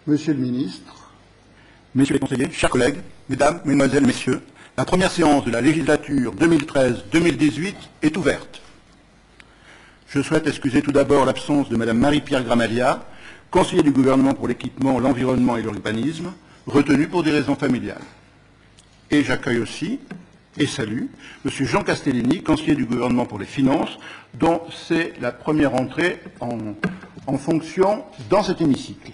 Monsieur le ministre, messieurs les conseillers, chers collègues, mesdames, mesdemoiselles, messieurs, la première séance de la législature 2013-2018 est ouverte. Je souhaite excuser tout d'abord l'absence de Madame Marie-Pierre Gramalia, conseiller du gouvernement pour l'équipement, l'environnement et l'urbanisme, retenue pour des raisons familiales. Et j'accueille aussi et salue Monsieur Jean Castellini, conseiller du gouvernement pour les finances, dont c'est la première entrée en fonction dans cet hémicycle.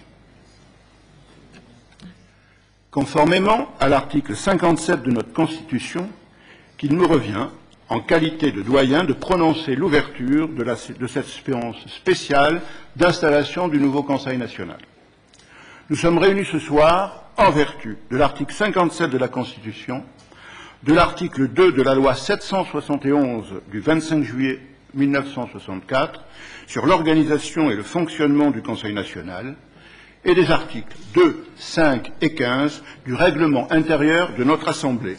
Conformément à l'article 57 de notre Constitution, qu'il me revient, en qualité de doyen, de prononcer l'ouverture de cette séance spéciale d'installation du nouveau Conseil national. Nous sommes réunis ce soir en vertu de l'article 57 de la Constitution, de l'article 2 de la loi 771 du 25 juillet 1964 sur l'organisation et le fonctionnement du Conseil national, et des articles 2, 5 et 15 du règlement intérieur de notre Assemblée,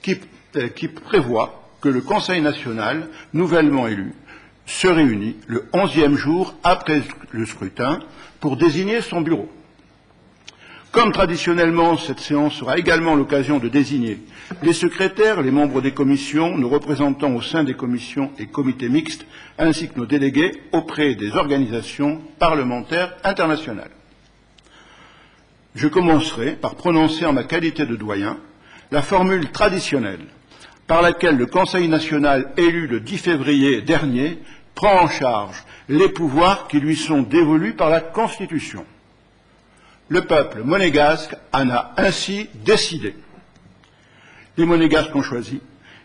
qui prévoit que le Conseil national, nouvellement élu, se réunit le 11e jour après le scrutin pour désigner son bureau. Comme traditionnellement, cette séance sera également l'occasion de désigner les secrétaires, les membres des commissions, nos représentants au sein des commissions et comités mixtes, ainsi que nos délégués auprès des organisations parlementaires internationales. Je commencerai par prononcer en ma qualité de doyen la formule traditionnelle par laquelle le Conseil national élu le 10 février dernier prend en charge les pouvoirs qui lui sont dévolus par la Constitution. Le peuple monégasque en a ainsi décidé. Les Monégasques ont choisi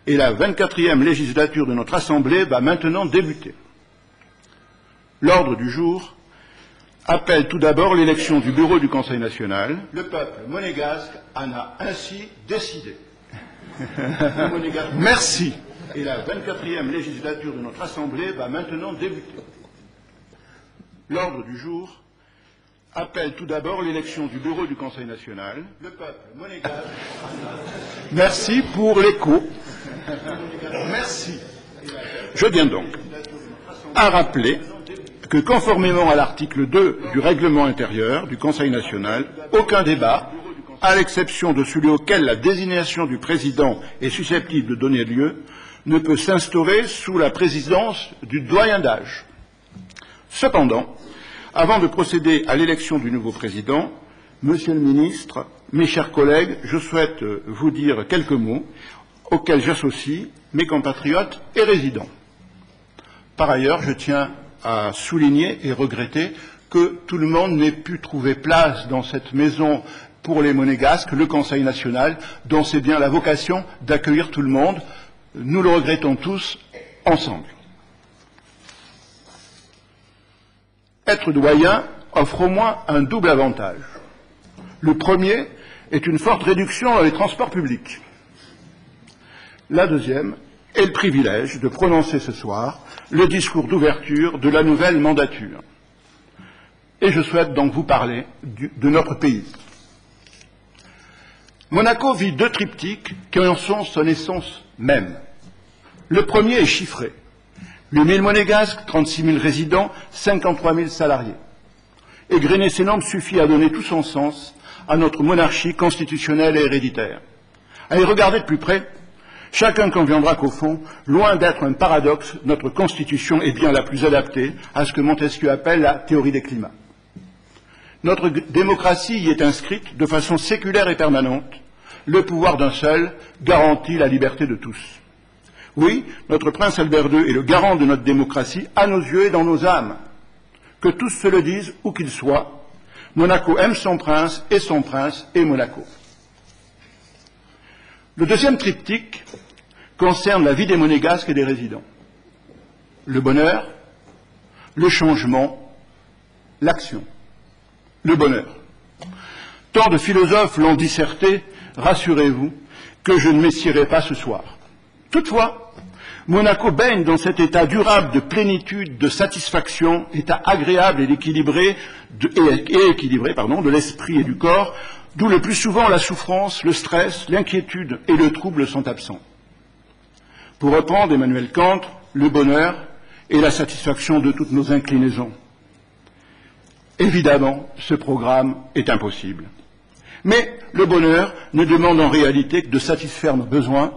et la 24e législature de notre Assemblée va maintenant débuter. L'ordre du jour appelle tout d'abord l'élection du bureau du Conseil national. Le peuple monégasque en a ainsi décidé. Merci. Et la 24e législature de notre Assemblée va maintenant débuter. L'ordre du jour appelle tout d'abord l'élection du bureau du Conseil national. Le peuple monégasque. Merci pour l'écho. Merci. Je viens donc à rappeler que, conformément à l'article 2 du règlement intérieur du Conseil national, aucun débat, à l'exception de celui auquel la désignation du président est susceptible de donner lieu, ne peut s'instaurer sous la présidence du doyen d'âge. Cependant, avant de procéder à l'élection du nouveau président, Monsieur le ministre, mes chers collègues, je souhaite vous dire quelques mots auxquels j'associe mes compatriotes et résidents. Par ailleurs, je tiens à souligner et regretter que tout le monde n'ait pu trouver place dans cette maison pour les Monégasques, le Conseil national, dont c'est bien la vocation d'accueillir tout le monde. Nous le regrettons tous ensemble. Être doyen offre au moins un double avantage. Le premier est une forte réduction dans les transports publics. La deuxième est le privilège de prononcer ce soir le discours d'ouverture de la nouvelle mandature. Et je souhaite donc vous parler de notre pays. Monaco vit deux triptyques qui en sont son essence même. Le premier est chiffré. 8 000 monégasques, 36 000 résidents, 53 000 salariés. Égrener ces nombres suffit à donner tout son sens à notre monarchie constitutionnelle et héréditaire. À y regarder de plus près, chacun conviendra qu'au fond, loin d'être un paradoxe, notre Constitution est bien la plus adaptée à ce que Montesquieu appelle la théorie des climats. Notre démocratie y est inscrite de façon séculaire et permanente. Le pouvoir d'un seul garantit la liberté de tous. Oui, notre prince Albert II est le garant de notre démocratie à nos yeux et dans nos âmes. Que tous se le disent, où qu'il soit, Monaco aime son prince est Monaco. Le deuxième triptyque concerne la vie des Monégasques et des résidents. Le bonheur, le changement, l'action. Le bonheur. Tant de philosophes l'ont disserté, rassurez-vous que je ne m'essierai pas ce soir. Toutefois, Monaco baigne dans cet état durable de plénitude, de satisfaction, état agréable et équilibré de l'esprit et du corps, d'où le plus souvent la souffrance, le stress, l'inquiétude et le trouble sont absents. Pour reprendre Emmanuel Kant, le bonheur est la satisfaction de toutes nos inclinaisons. Évidemment, ce programme est impossible. Mais le bonheur ne demande en réalité que de satisfaire nos besoins,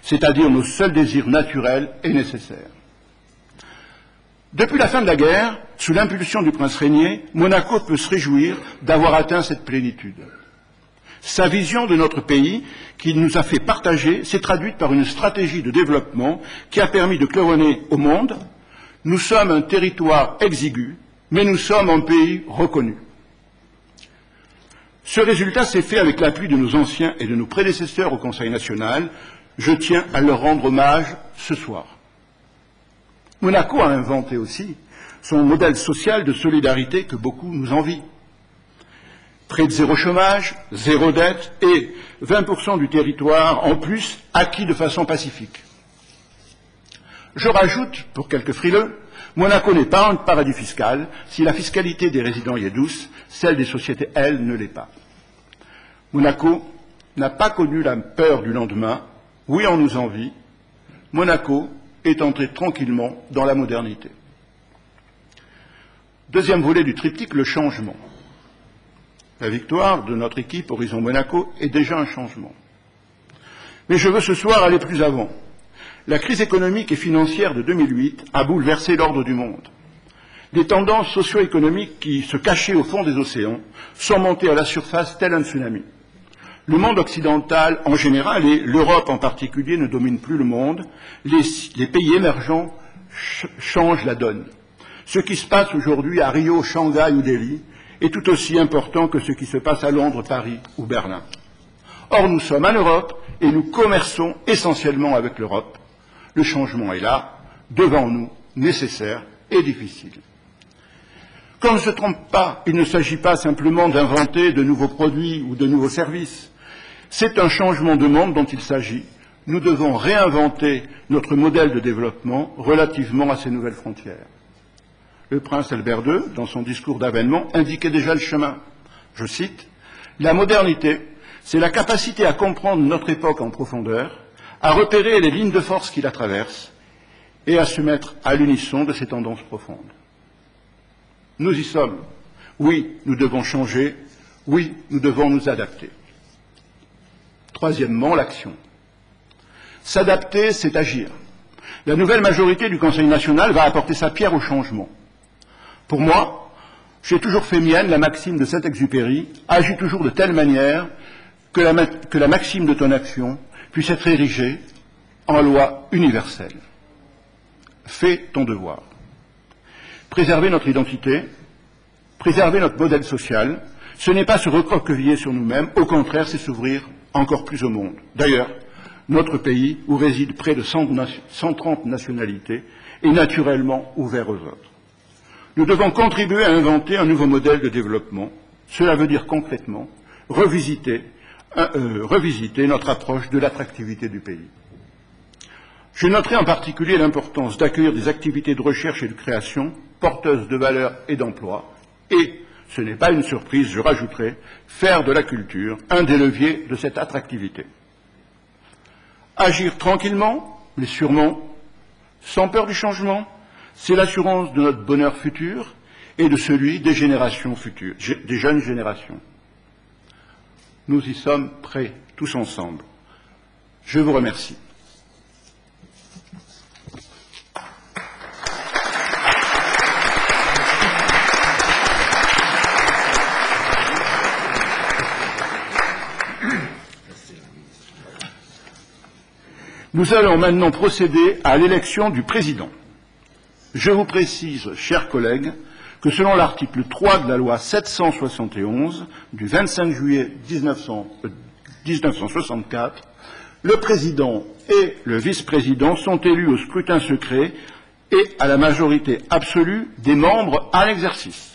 c'est-à-dire nos seuls désirs naturels et nécessaires. Depuis la fin de la guerre, sous l'impulsion du prince régnier, Monaco peut se réjouir d'avoir atteint cette plénitude. Sa vision de notre pays, qu'il nous a fait partager, s'est traduite par une stratégie de développement qui a permis de claironner au monde. Nous sommes un territoire exigu, mais nous sommes un pays reconnu. Ce résultat s'est fait avec l'appui de nos anciens et de nos prédécesseurs au Conseil national. Je tiens à leur rendre hommage ce soir. Monaco a inventé aussi son modèle social de solidarité que beaucoup nous envient. Près de zéro chômage, zéro dette et 20% du territoire en plus acquis de façon pacifique. Je rajoute, pour quelques frileux, Monaco n'est pas un paradis fiscal. Si la fiscalité des résidents y est douce, celle des sociétés, elle, ne l'est pas. Monaco n'a pas connu la peur du lendemain. Oui, on nous envie. Monaco est entré tranquillement dans la modernité. Deuxième volet du triptyque, le changement. La victoire de notre équipe Horizon Monaco est déjà un changement. Mais je veux ce soir aller plus avant. La crise économique et financière de 2008 a bouleversé l'ordre du monde. Des tendances socio-économiques qui se cachaient au fond des océans sont montées à la surface tel un tsunami. Le monde occidental en général et l'Europe en particulier ne dominent plus le monde. Les pays émergents changent la donne. Ce qui se passe aujourd'hui à Rio, Shanghai ou Delhi est tout aussi important que ce qui se passe à Londres, Paris ou Berlin. Or, nous sommes en Europe et nous commerçons essentiellement avec l'Europe. Le changement est là, devant nous, nécessaire et difficile. Qu'on ne se trompe pas, il ne s'agit pas simplement d'inventer de nouveaux produits ou de nouveaux services. C'est un changement de monde dont il s'agit. Nous devons réinventer notre modèle de développement relativement à ces nouvelles frontières. Le prince Albert II, dans son discours d'avènement, indiquait déjà le chemin. Je cite, « La modernité, c'est la capacité à comprendre notre époque en profondeur, à repérer les lignes de force qui la traversent et à se mettre à l'unisson de ces tendances profondes. » Nous y sommes. Oui, nous devons changer. Oui, nous devons nous adapter. Troisièmement, l'action. S'adapter, c'est agir. La nouvelle majorité du Conseil national va apporter sa pierre au changement. Pour moi, j'ai toujours fait mienne la maxime de Saint-Exupéry, agis toujours de telle manière que la maxime de ton action puisse être érigée en loi universelle. Fais ton devoir. Préserver notre identité, préserver notre modèle social, ce n'est pas se recroqueviller sur nous-mêmes, au contraire, c'est s'ouvrir encore plus au monde. D'ailleurs, notre pays, où résident près de 130 nationalités, est naturellement ouvert aux autres. Nous devons contribuer à inventer un nouveau modèle de développement. Cela veut dire concrètement revisiter notre approche de l'attractivité du pays. Je noterai en particulier l'importance d'accueillir des activités de recherche et de création porteuses de valeur et d'emploi, et, ce n'est pas une surprise, je rajouterai, faire de la culture un des leviers de cette attractivité. Agir tranquillement, mais sûrement, sans peur du changement, c'est l'assurance de notre bonheur futur et de celui des générations futures, des jeunes générations. Nous y sommes prêts, tous ensemble. Je vous remercie. Nous allons maintenant procéder à l'élection du président. Je vous précise, chers collègues, que selon l'article 3 de la loi 771 du 25 juillet 1964, le président et le vice-président sont élus au scrutin secret et à la majorité absolue des membres à l'exercice.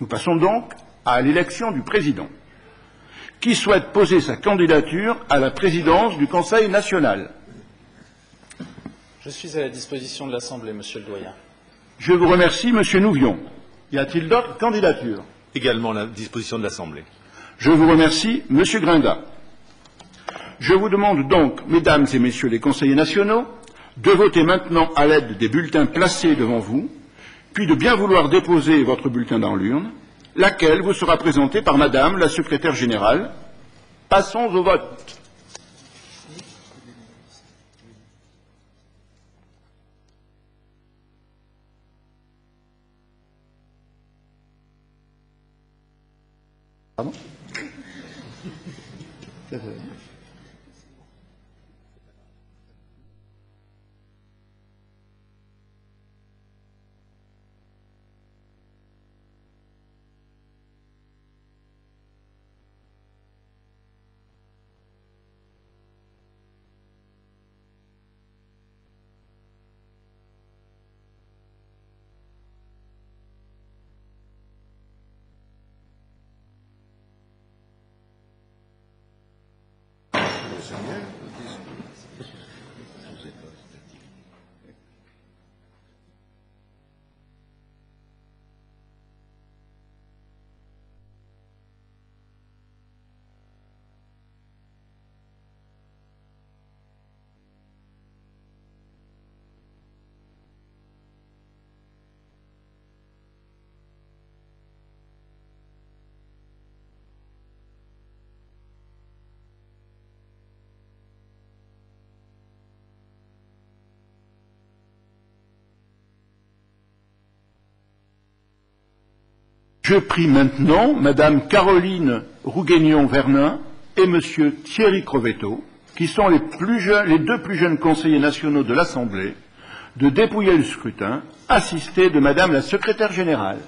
Nous passons donc à l'élection du président. Qui souhaite poser sa candidature à la présidence du Conseil national? Je suis à la disposition de l'Assemblée, Monsieur le Doyen. Je vous remercie, Monsieur Nouvion. Y a-t-il d'autres candidatures? Également à la disposition de l'Assemblée. Je vous remercie, Monsieur Grinda. Je vous demande donc, Mesdames et Messieurs les conseillers nationaux, de voter maintenant à l'aide des bulletins placés devant vous, puis de bien vouloir déposer votre bulletin dans l'urne, laquelle vous sera présentée par Madame la secrétaire générale. Passons au vote. Pardon ? Je prie maintenant Madame Caroline Rouguignon-Vernin et Monsieur Thierry Crovetto, qui sont les deux plus jeunes conseillers nationaux de l'Assemblée, de dépouiller le scrutin, assistés de Madame la secrétaire générale.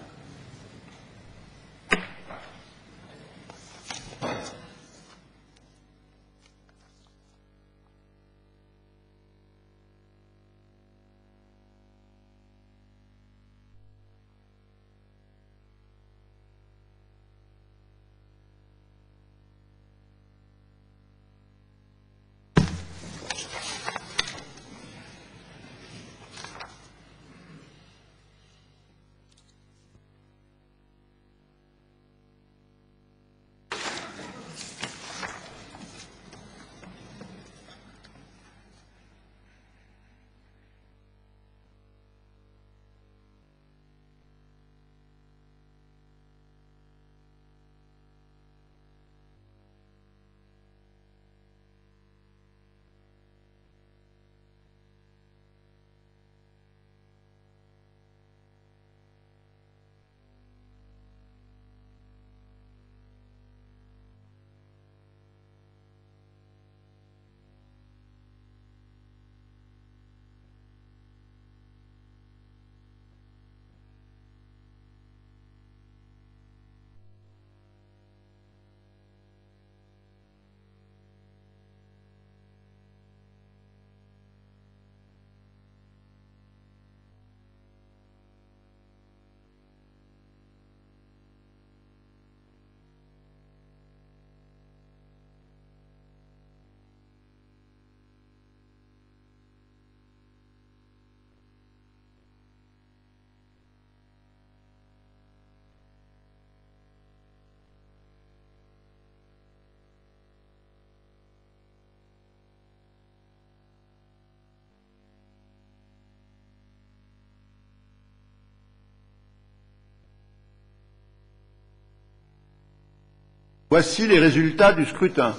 Voici les résultats du scrutin.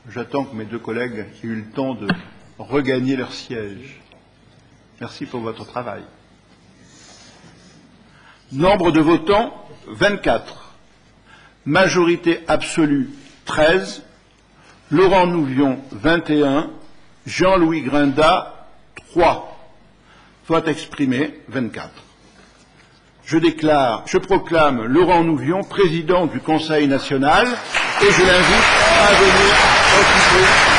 J'attends que mes deux collègues aient eu le temps de regagner leur siège. Merci pour votre travail. Nombre de votants, 24. Majorité absolue, 13. Laurent Nouvion, 21. Jean-Louis Grinda, 3. Vote exprimé, 24. Je proclame Laurent Nouvion président du Conseil national et je l'invite à venir occuper.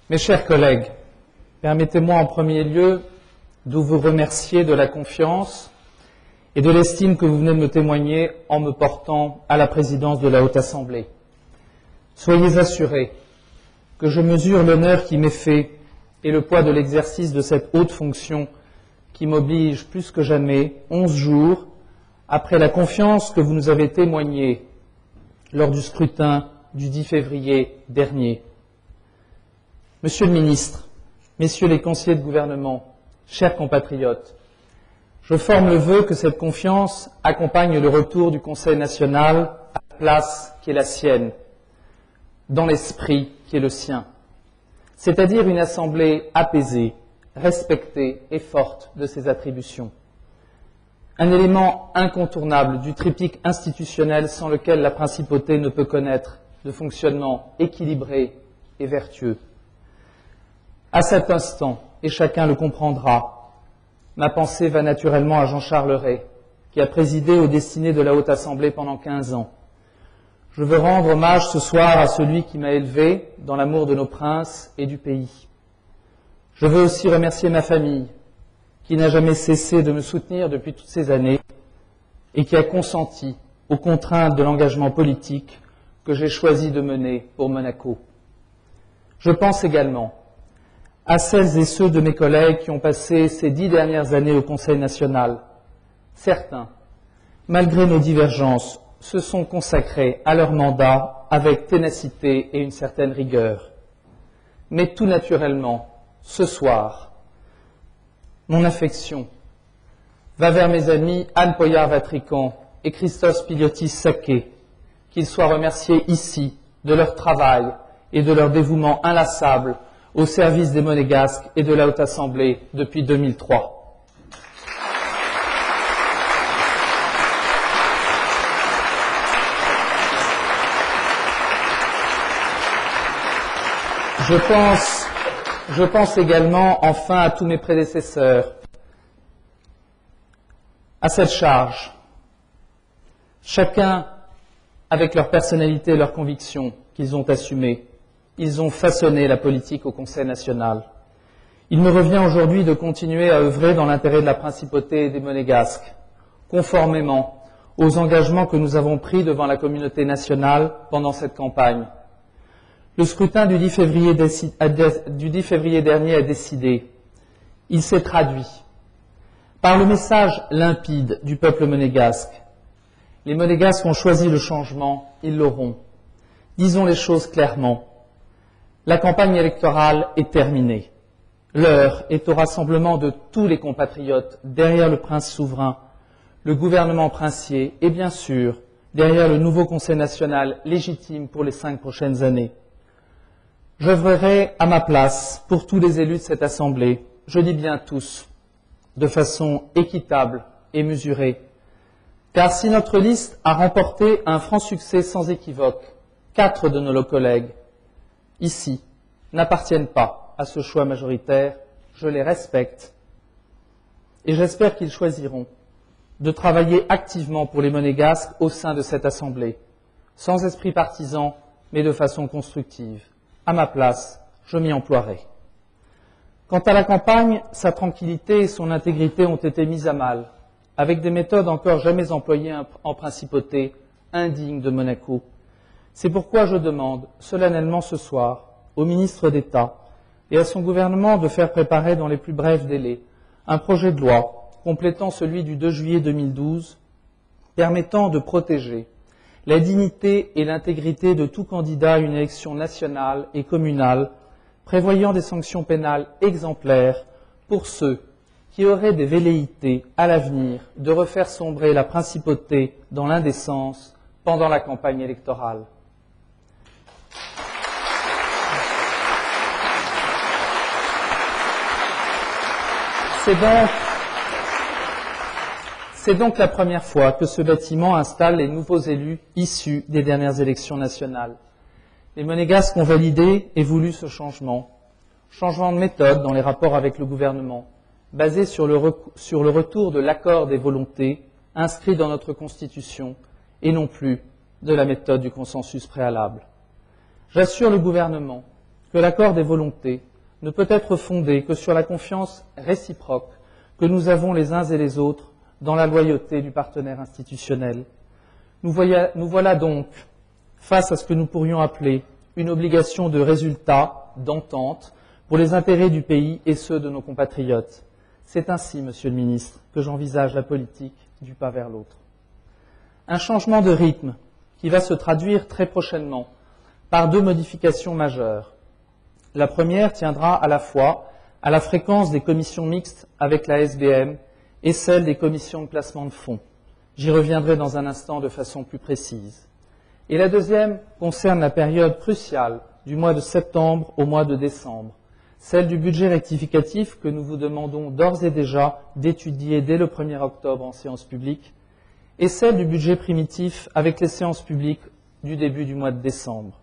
Mes chers collègues, permettez-moi en premier lieu de vous remercier de la confiance et de l'estime que vous venez de me témoigner en me portant à la présidence de la Haute Assemblée. Soyez assurés que je mesure l'honneur qui m'est fait et le poids de l'exercice de cette haute fonction qui m'oblige plus que jamais, 11 jours, après la confiance que vous nous avez témoignée lors du scrutin du 10 février dernier. Monsieur le ministre, messieurs les conseillers de gouvernement, chers compatriotes, je forme le vœu que cette confiance accompagne le retour du Conseil national à la place qui est la sienne, dans l'esprit qui est le sien, c'est-à-dire une assemblée apaisée, respectée et forte de ses attributions. Un élément incontournable du triptyque institutionnel sans lequel la principauté ne peut connaître de fonctionnement équilibré et vertueux. À cet instant, et chacun le comprendra, ma pensée va naturellement à Jean-Charles Ray, qui a présidé aux destinées de la Haute Assemblée pendant 15 ans. Je veux rendre hommage ce soir à celui qui m'a élevé dans l'amour de nos princes et du pays. Je veux aussi remercier ma famille, qui n'a jamais cessé de me soutenir depuis toutes ces années et qui a consenti aux contraintes de l'engagement politique que j'ai choisi de mener pour Monaco. Je pense également à celles et ceux de mes collègues qui ont passé ces 10 dernières années au Conseil national. Certains, malgré nos divergences, se sont consacrés à leur mandat avec ténacité et une certaine rigueur. Mais tout naturellement, ce soir, mon affection va vers mes amis Anne Poyart-Vatrican et Christos Piliotis-Saquet, qu'ils soient remerciés ici de leur travail et de leur dévouement inlassable au service des Monégasques et de la Haute Assemblée depuis 2003. Je pense également enfin à tous mes prédécesseurs, à cette charge, chacun avec leur personnalité et leurs convictions qu'ils ont assumées. Ils ont façonné la politique au Conseil national. Il me revient aujourd'hui de continuer à œuvrer dans l'intérêt de la principauté et des Monégasques, conformément aux engagements que nous avons pris devant la communauté nationale pendant cette campagne. Le scrutin du 10 février dernier a décidé. Il s'est traduit par le message limpide du peuple monégasque. Les Monégasques ont choisi le changement, ils l'auront. Disons les choses clairement. La campagne électorale est terminée. L'heure est au rassemblement de tous les compatriotes derrière le prince souverain, le gouvernement princier et bien sûr derrière le nouveau Conseil national légitime pour les 5 prochaines années. J'œuvrerai à ma place pour tous les élus de cette Assemblée, je dis bien tous, de façon équitable et mesurée. Car si notre liste a remporté un franc succès sans équivoque, 4 de nos collègues, ici, n'appartiennent pas à ce choix majoritaire, je les respecte et j'espère qu'ils choisiront de travailler activement pour les Monégasques au sein de cette Assemblée, sans esprit partisan, mais de façon constructive. À ma place, je m'y emploierai. Quant à la campagne, sa tranquillité et son intégrité ont été mises à mal, avec des méthodes encore jamais employées en principauté, indignes de Monaco. C'est pourquoi je demande solennellement ce soir au ministre d'État et à son gouvernement de faire préparer dans les plus brefs délais un projet de loi complétant celui du 2 juillet 2012 permettant de protéger la dignité et l'intégrité de tout candidat à une élection nationale et communale, prévoyant des sanctions pénales exemplaires pour ceux qui auraient des velléités à l'avenir de refaire sombrer la principauté dans l'indécence pendant la campagne électorale. C'est donc la première fois que ce bâtiment installe les nouveaux élus issus des dernières élections nationales. Les Monégasques ont validé et voulu ce changement de méthode dans les rapports avec le gouvernement, basé sur le retour de l'accord des volontés inscrit dans notre Constitution et non plus de la méthode du consensus préalable. J'assure le gouvernement que l'accord des volontés ne peut être fondé que sur la confiance réciproque que nous avons les uns et les autres dans la loyauté du partenaire institutionnel. Nous voilà donc face à ce que nous pourrions appeler une obligation de résultat, d'entente, pour les intérêts du pays et ceux de nos compatriotes. C'est ainsi, Monsieur le Ministre, que j'envisage la politique du pas vers l'autre. Un changement de rythme qui va se traduire très prochainement par deux modifications majeures. La première tiendra à la fois à la fréquence des commissions mixtes avec la SBM et celle des commissions de placement de fonds. J'y reviendrai dans un instant de façon plus précise. Et la deuxième concerne la période cruciale du mois de septembre au mois de décembre, celle du budget rectificatif que nous vous demandons d'ores et déjà d'étudier dès le 1er octobre en séance publique, et celle du budget primitif avec les séances publiques du début du mois de décembre.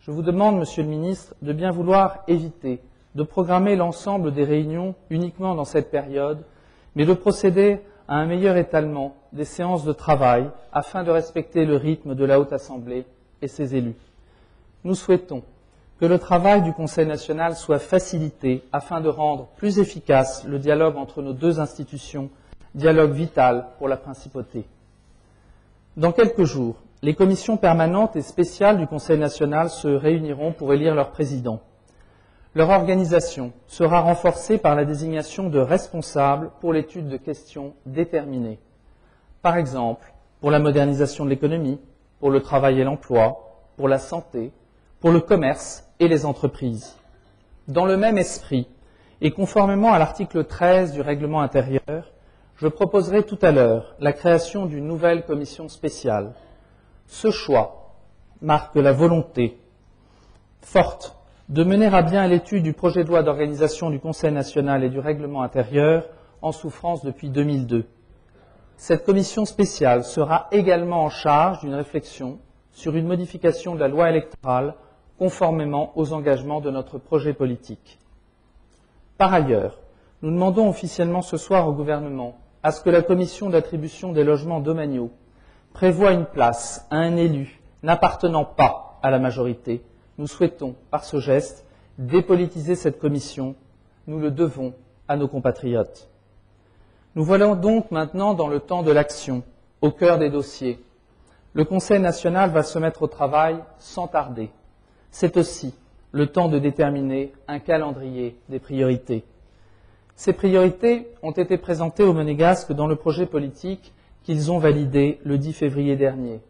Je vous demande, Monsieur le Ministre, de bien vouloir éviter de programmer l'ensemble des réunions uniquement dans cette période, mais de procéder à un meilleur étalement des séances de travail afin de respecter le rythme de la Haute Assemblée et ses élus. Nous souhaitons que le travail du Conseil national soit facilité afin de rendre plus efficace le dialogue entre nos deux institutions, dialogue vital pour la principauté. Dans quelques jours, les commissions permanentes et spéciales du Conseil national se réuniront pour élire leur président. Leur organisation sera renforcée par la désignation de responsables pour l'étude de questions déterminées. Par exemple, pour la modernisation de l'économie, pour le travail et l'emploi, pour la santé, pour le commerce et les entreprises. Dans le même esprit, et conformément à l'article 13 du règlement intérieur, je proposerai tout à l'heure la création d'une nouvelle commission spéciale. Ce choix marque la volonté forte de mener à bien l'étude du projet de loi d'organisation du Conseil national et du règlement intérieur en souffrance depuis 2002. Cette commission spéciale sera également en charge d'une réflexion sur une modification de la loi électorale conformément aux engagements de notre projet politique. Par ailleurs, nous demandons officiellement ce soir au gouvernement à ce que la commission d'attribution des logements domaniaux prévoie une place à un élu n'appartenant pas à la majorité. Nous souhaitons, par ce geste, dépolitiser cette commission. Nous le devons à nos compatriotes. Nous voilà donc maintenant dans le temps de l'action, au cœur des dossiers. Le Conseil national va se mettre au travail sans tarder. C'est aussi le temps de déterminer un calendrier des priorités. Ces priorités ont été présentées aux Monégasques dans le projet politique qu'ils ont validé le 10 février dernier.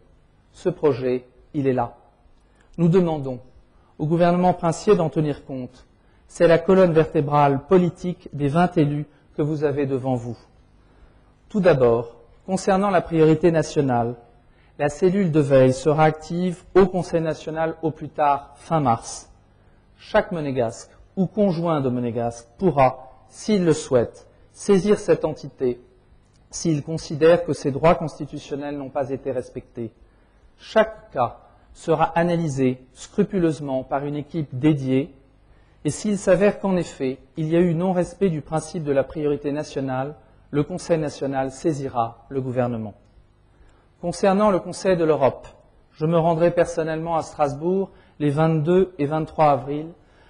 Ce projet, il est là. Nous demandons au gouvernement princier d'en tenir compte. C'est la colonne vertébrale politique des 20 élus que vous avez devant vous. Tout d'abord, concernant la priorité nationale, la cellule de veille sera active au Conseil national au plus tard fin mars. Chaque Monégasque ou conjoint de Monégasque pourra, s'il le souhaite, saisir cette entité s'il considère que ses droits constitutionnels n'ont pas été respectés. Chaque cas sera analysé scrupuleusement par une équipe dédiée et s'il s'avère qu'en effet, il y a eu non-respect du principe de la priorité nationale, le Conseil national saisira le gouvernement. Concernant le Conseil de l'Europe, je me rendrai personnellement à Strasbourg les 22 et 23 avril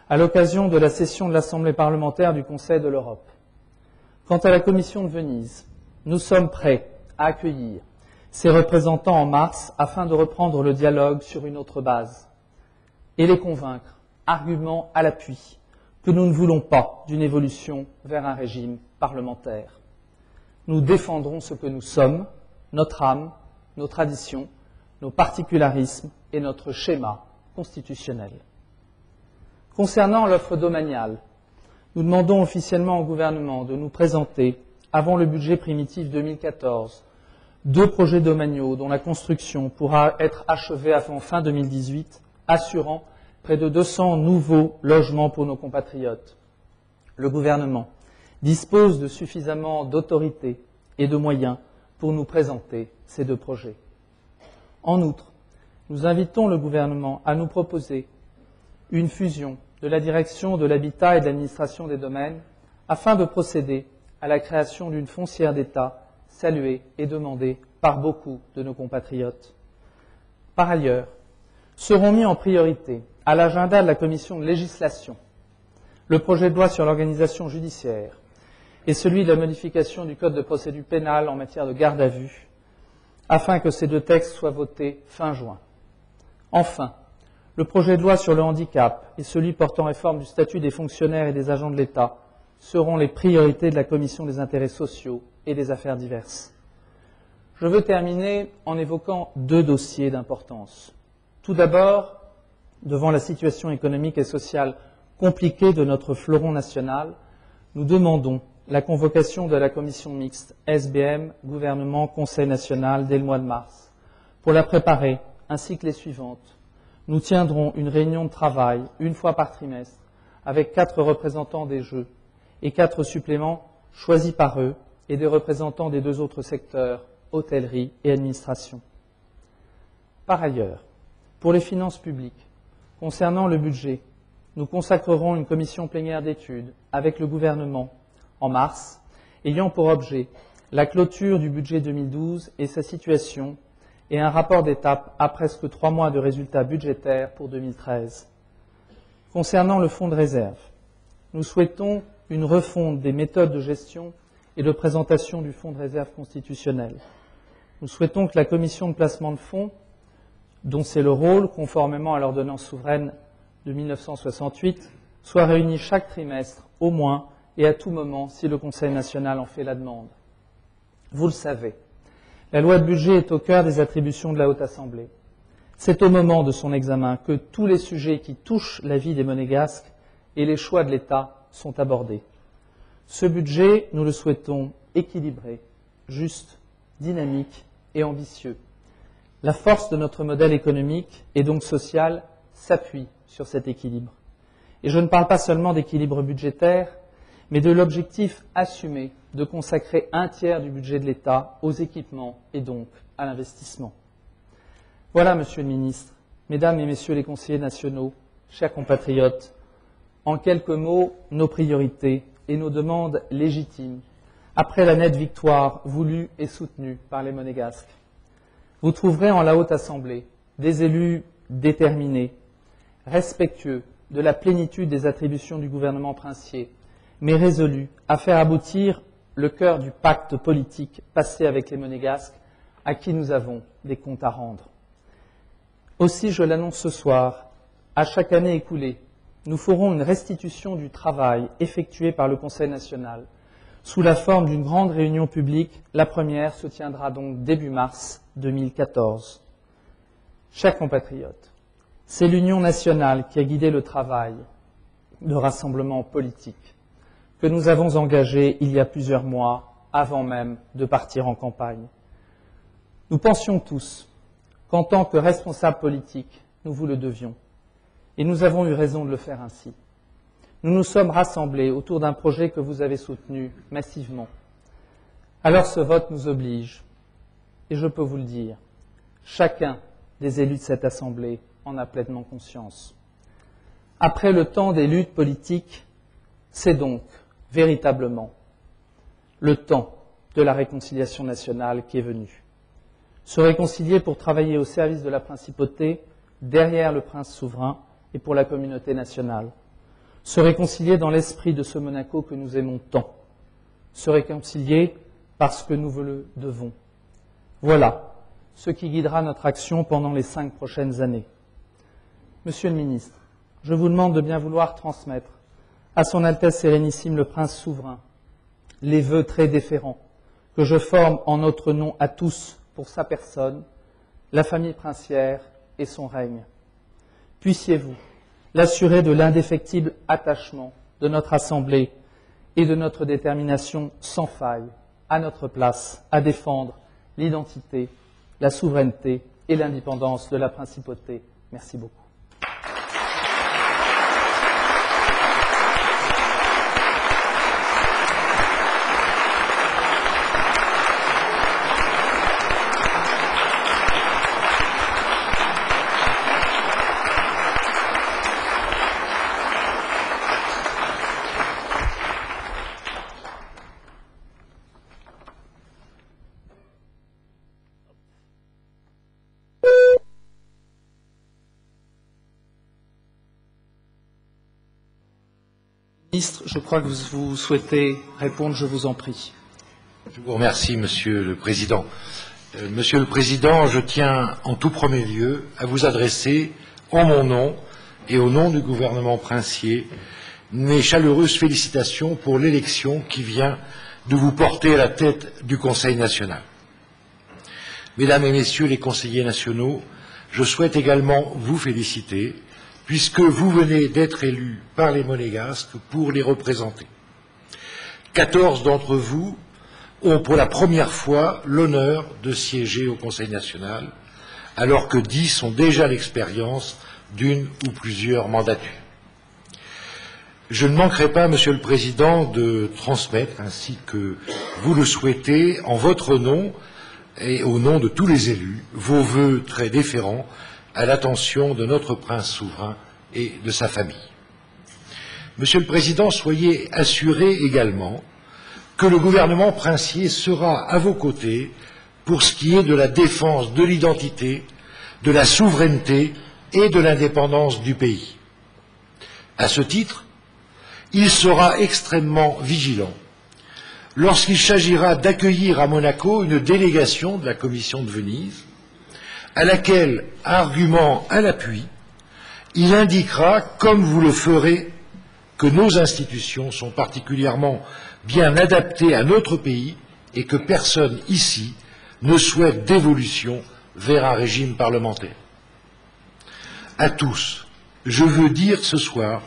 à l'occasion de la session de l'Assemblée parlementaire du Conseil de l'Europe. Quant à la Commission de Venise, nous sommes prêts à accueillir ses représentants en mars afin de reprendre le dialogue sur une autre base et les convaincre, argument à l'appui, que nous ne voulons pas d'une évolution vers un régime parlementaire. Nous défendrons ce que nous sommes, notre âme, nos traditions, nos particularismes et notre schéma constitutionnel. Concernant l'offre domaniale, nous demandons officiellement au gouvernement de nous présenter, avant le budget primitif 2014, 2 projets domaniaux dont la construction pourra être achevée avant fin 2018, assurant près de 200 nouveaux logements pour nos compatriotes. Le gouvernement dispose de suffisamment d'autorité et de moyens pour nous présenter ces 2 projets. En outre, nous invitons le gouvernement à nous proposer une fusion de la direction de l'habitat et de l'administration des domaines afin de procéder à la création d'une foncière d'État saluée et demandée par beaucoup de nos compatriotes. Par ailleurs, seront mis en priorité à l'agenda de la commission de législation le projet de loi sur l'organisation judiciaire et celui de la modification du code de procédure pénale en matière de garde à vue, afin que ces deux textes soient votés fin juin. Enfin, le projet de loi sur le handicap et celui portant réforme du statut des fonctionnaires et des agents de l'État seront les priorités de la commission des intérêts sociaux et des affaires diverses. Je veux terminer en évoquant deux dossiers d'importance. Tout d'abord, devant la situation économique et sociale compliquée de notre fleuron national, nous demandons la convocation de la commission mixte SBM, gouvernement, Conseil national dès le mois de mars. Pour la préparer, ainsi que les suivantes, nous tiendrons une réunion de travail une fois par trimestre avec 4 représentants des jeux et 4 suppléments choisis par eux et des représentants des 2 autres secteurs, hôtellerie et administration. Par ailleurs, pour les finances publiques, concernant le budget, nous consacrerons une commission plénière d'études avec le gouvernement en mars, ayant pour objet la clôture du budget 2012 et sa situation et un rapport d'étape à presque 3 mois de résultats budgétaires pour 2013. Concernant le fonds de réserve, nous souhaitons une refonte des méthodes de gestion et de présentation du fonds de réserve constitutionnel. Nous souhaitons que la commission de placement de fonds, dont c'est le rôle, conformément à l'ordonnance souveraine de 1968, soit réunie chaque trimestre, au moins, et à tout moment, si le Conseil national en fait la demande. Vous le savez, la loi de budget est au cœur des attributions de la Haute Assemblée. C'est au moment de son examen que tous les sujets qui touchent la vie des Monégasques et les choix de l'État sont abordés. Ce budget, nous le souhaitons équilibré, juste, dynamique et ambitieux. La force de notre modèle économique et donc social s'appuie sur cet équilibre. Et je ne parle pas seulement d'équilibre budgétaire, mais de l'objectif assumé de consacrer 1/3 du budget de l'État aux équipements et donc à l'investissement. Voilà, Monsieur le Ministre, Mesdames et Messieurs les conseillers nationaux, chers compatriotes, en quelques mots, nos priorités et nos demandes légitimes, après la nette victoire voulue et soutenue par les Monégasques. Vous trouverez en la Haute Assemblée des élus déterminés, respectueux de la plénitude des attributions du gouvernement princier, mais résolus à faire aboutir le cœur du pacte politique passé avec les Monégasques, à qui nous avons des comptes à rendre. Aussi, je l'annonce ce soir, à chaque année écoulée, nous ferons une restitution du travail effectué par le Conseil national, sous la forme d'une grande réunion publique. La première se tiendra donc début mars 2014. Chers compatriotes, c'est l'Union nationale qui a guidé le travail de rassemblement politique que nous avons engagé il y a plusieurs mois, avant même de partir en campagne. Nous pensions tous qu'en tant que responsables politiques, nous vous le devions. Et nous avons eu raison de le faire ainsi. Nous nous sommes rassemblés autour d'un projet que vous avez soutenu massivement. Alors ce vote nous oblige. Et je peux vous le dire, chacun des élus de cette Assemblée en a pleinement conscience. Après le temps des luttes politiques, c'est donc véritablement le temps de la réconciliation nationale qui est venu. Se réconcilier pour travailler au service de la principauté, derrière le prince souverain et pour la communauté nationale. Se réconcilier dans l'esprit de ce Monaco que nous aimons tant. Se réconcilier parce que nous vous le devons. Voilà ce qui guidera notre action pendant les 5 prochaines années. Monsieur le ministre, je vous demande de bien vouloir transmettre à son Altesse Sérénissime le Prince souverain les vœux très déférents que je forme en notre nom à tous pour sa personne, la famille princière et son règne. Puissiez-vous l'assurer de l'indéfectible attachement de notre Assemblée et de notre détermination sans faille à notre place à défendre l'identité, la souveraineté et l'indépendance de la principauté. Merci beaucoup. Ministre, je crois que vous souhaitez répondre, je vous en prie. Je vous remercie, Monsieur le Président. Monsieur le Président, je tiens en tout premier lieu à vous adresser, en mon nom et au nom du gouvernement princier, mes chaleureuses félicitations pour l'élection qui vient de vous porter à la tête du Conseil national. Mesdames et Messieurs les conseillers nationaux, je souhaite également vous féliciter puisque vous venez d'être élus par les Monégasques pour les représenter. 14 d'entre vous ont pour la première fois l'honneur de siéger au Conseil national, alors que 10 ont déjà l'expérience d'une ou plusieurs mandatures. Je ne manquerai pas, Monsieur le Président, de transmettre, ainsi que vous le souhaitez, en votre nom et au nom de tous les élus, vos vœux très déférents à l'attention de notre prince souverain et de sa famille. Monsieur le Président, soyez assuré également que le gouvernement princier sera à vos côtés pour ce qui est de la défense de l'identité, de la souveraineté et de l'indépendance du pays. À ce titre, il sera extrêmement vigilant lorsqu'il s'agira d'accueillir à Monaco une délégation de la Commission de Venise, à laquelle, argument à l'appui, il indiquera, comme vous le ferez, que nos institutions sont particulièrement bien adaptées à notre pays et que personne ici ne souhaite d'évolution vers un régime parlementaire. À tous, je veux dire ce soir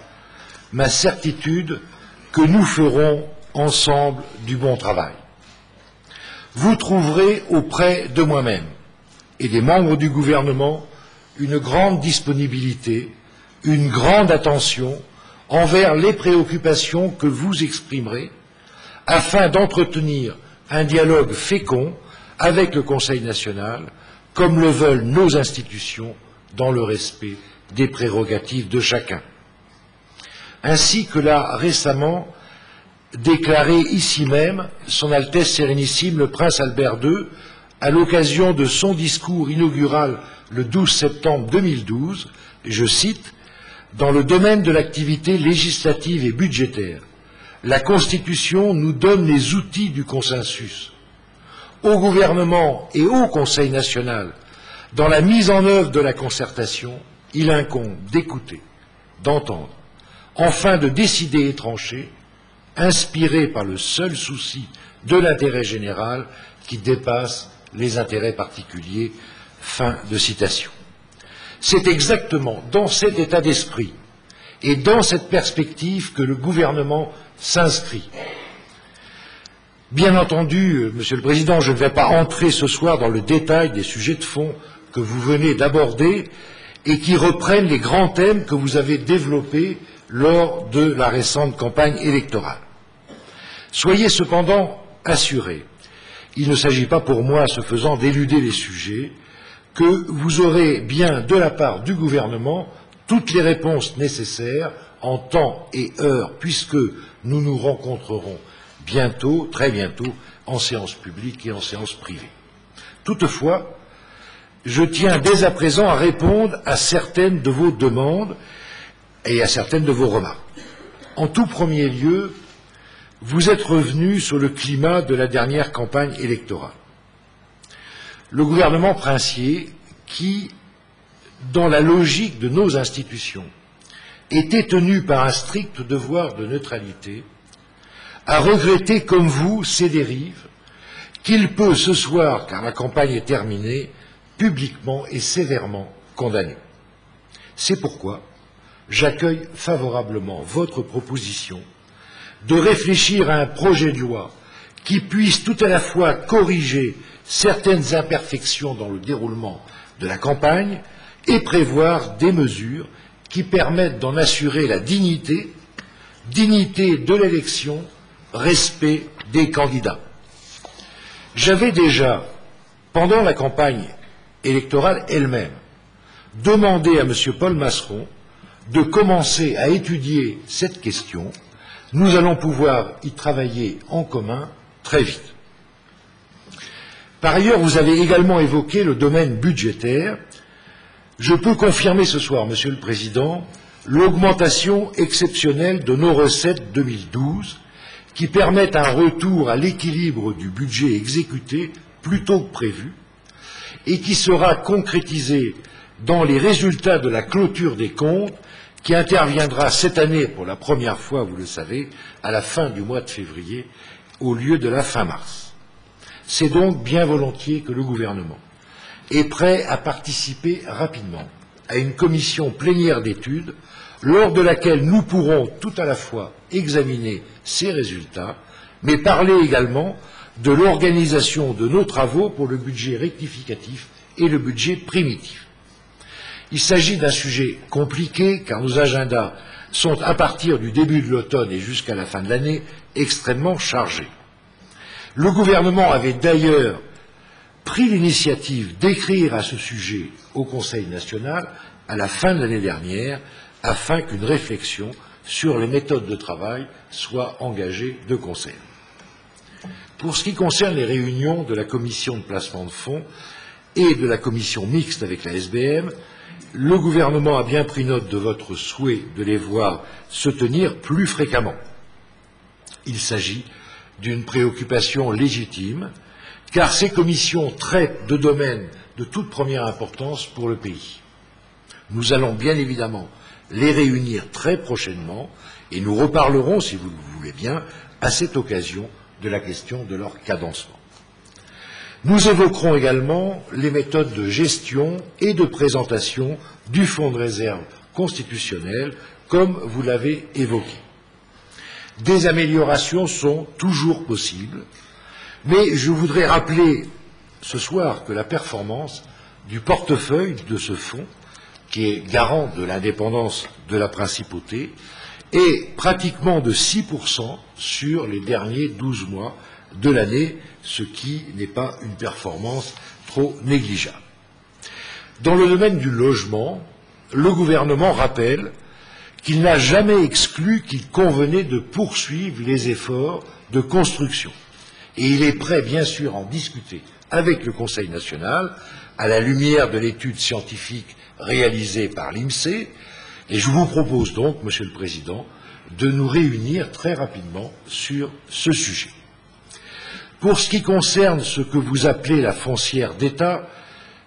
ma certitude que nous ferons ensemble du bon travail. Vous trouverez auprès de moi-même et des membres du gouvernement une grande disponibilité, une grande attention envers les préoccupations que vous exprimerez afin d'entretenir un dialogue fécond avec le Conseil national, comme le veulent nos institutions, dans le respect des prérogatives de chacun. Ainsi que l'a récemment déclaré ici même Son Altesse Sérénissime le Prince Albert II à l'occasion de son discours inaugural le 12 septembre 2012, je cite, « Dans le domaine de l'activité législative et budgétaire, la Constitution nous donne les outils du consensus. Au gouvernement et au Conseil national, dans la mise en œuvre de la concertation, il incombe d'écouter, d'entendre, enfin de décider et trancher, inspiré par le seul souci de l'intérêt général qui dépasse les intérêts particuliers. » Fin de citation. C'est exactement dans cet état d'esprit et dans cette perspective que le gouvernement s'inscrit. Bien entendu, Monsieur le Président, je ne vais pas entrer ce soir dans le détail des sujets de fond que vous venez d'aborder et qui reprennent les grands thèmes que vous avez développés lors de la récente campagne électorale. Soyez cependant assurés, il ne s'agit pas pour moi, ce faisant, d'éluder les sujets, que vous aurez bien de la part du gouvernement toutes les réponses nécessaires en temps et heure, puisque nous nous rencontrerons bientôt, très bientôt, en séance publique et en séance privée. Toutefois, je tiens dès à présent à répondre à certaines de vos demandes et à certaines de vos remarques. En tout premier lieu, vous êtes revenu sur le climat de la dernière campagne électorale. Le gouvernement princier, qui, dans la logique de nos institutions, était tenu par un strict devoir de neutralité, a regretté comme vous ces dérives qu'il peut ce soir, car la campagne est terminée, publiquement et sévèrement condamner. C'est pourquoi j'accueille favorablement votre proposition de réfléchir à un projet de loi qui puisse tout à la fois corriger certaines imperfections dans le déroulement de la campagne et prévoir des mesures qui permettent d'en assurer la dignité de l'élection, respect des candidats. J'avais déjà, pendant la campagne électorale elle-même, demandé à M. Paul Masseron de commencer à étudier cette question. Nous allons pouvoir y travailler en commun très vite. Par ailleurs, vous avez également évoqué le domaine budgétaire. Je peux confirmer ce soir, Monsieur le Président, l'augmentation exceptionnelle de nos recettes 2012, qui permettent un retour à l'équilibre du budget exécuté plus tôt que prévu, et qui sera concrétisée dans les résultats de la clôture des comptes, qui interviendra cette année pour la première fois, vous le savez, à la fin du mois de février, au lieu de la fin mars. C'est donc bien volontiers que le gouvernement est prêt à participer rapidement à une commission plénière d'études, lors de laquelle nous pourrons tout à la fois examiner ces résultats, mais parler également de l'organisation de nos travaux pour le budget rectificatif et le budget primitif. Il s'agit d'un sujet compliqué, car nos agendas sont, à partir du début de l'automne et jusqu'à la fin de l'année, extrêmement chargés. Le gouvernement avait d'ailleurs pris l'initiative d'écrire à ce sujet au Conseil national à la fin de l'année dernière, afin qu'une réflexion sur les méthodes de travail soit engagée de concert. Pour ce qui concerne les réunions de la commission de placement de fonds et de la commission mixte avec la SBM, le gouvernement a bien pris note de votre souhait de les voir se tenir plus fréquemment. Il s'agit d'une préoccupation légitime, car ces commissions traitent de domaines de toute première importance pour le pays. Nous allons bien évidemment les réunir très prochainement et nous reparlerons, si vous le voulez bien, à cette occasion de la question de leur cadencement. Nous évoquerons également les méthodes de gestion et de présentation du fonds de réserve constitutionnel, comme vous l'avez évoqué. Des améliorations sont toujours possibles, mais je voudrais rappeler ce soir que la performance du portefeuille de ce fonds, qui est garant de l'indépendance de la principauté, est pratiquement de 6% sur les derniers 12 mois de l'année, ce qui n'est pas une performance trop négligeable. Dans le domaine du logement, le gouvernement rappelle qu'il n'a jamais exclu qu'il convenait de poursuivre les efforts de construction. Et il est prêt, bien sûr, à en discuter avec le Conseil national, à la lumière de l'étude scientifique réalisée par l'INSEE, et je vous propose donc, Monsieur le Président, de nous réunir très rapidement sur ce sujet. Pour ce qui concerne ce que vous appelez la foncière d'État,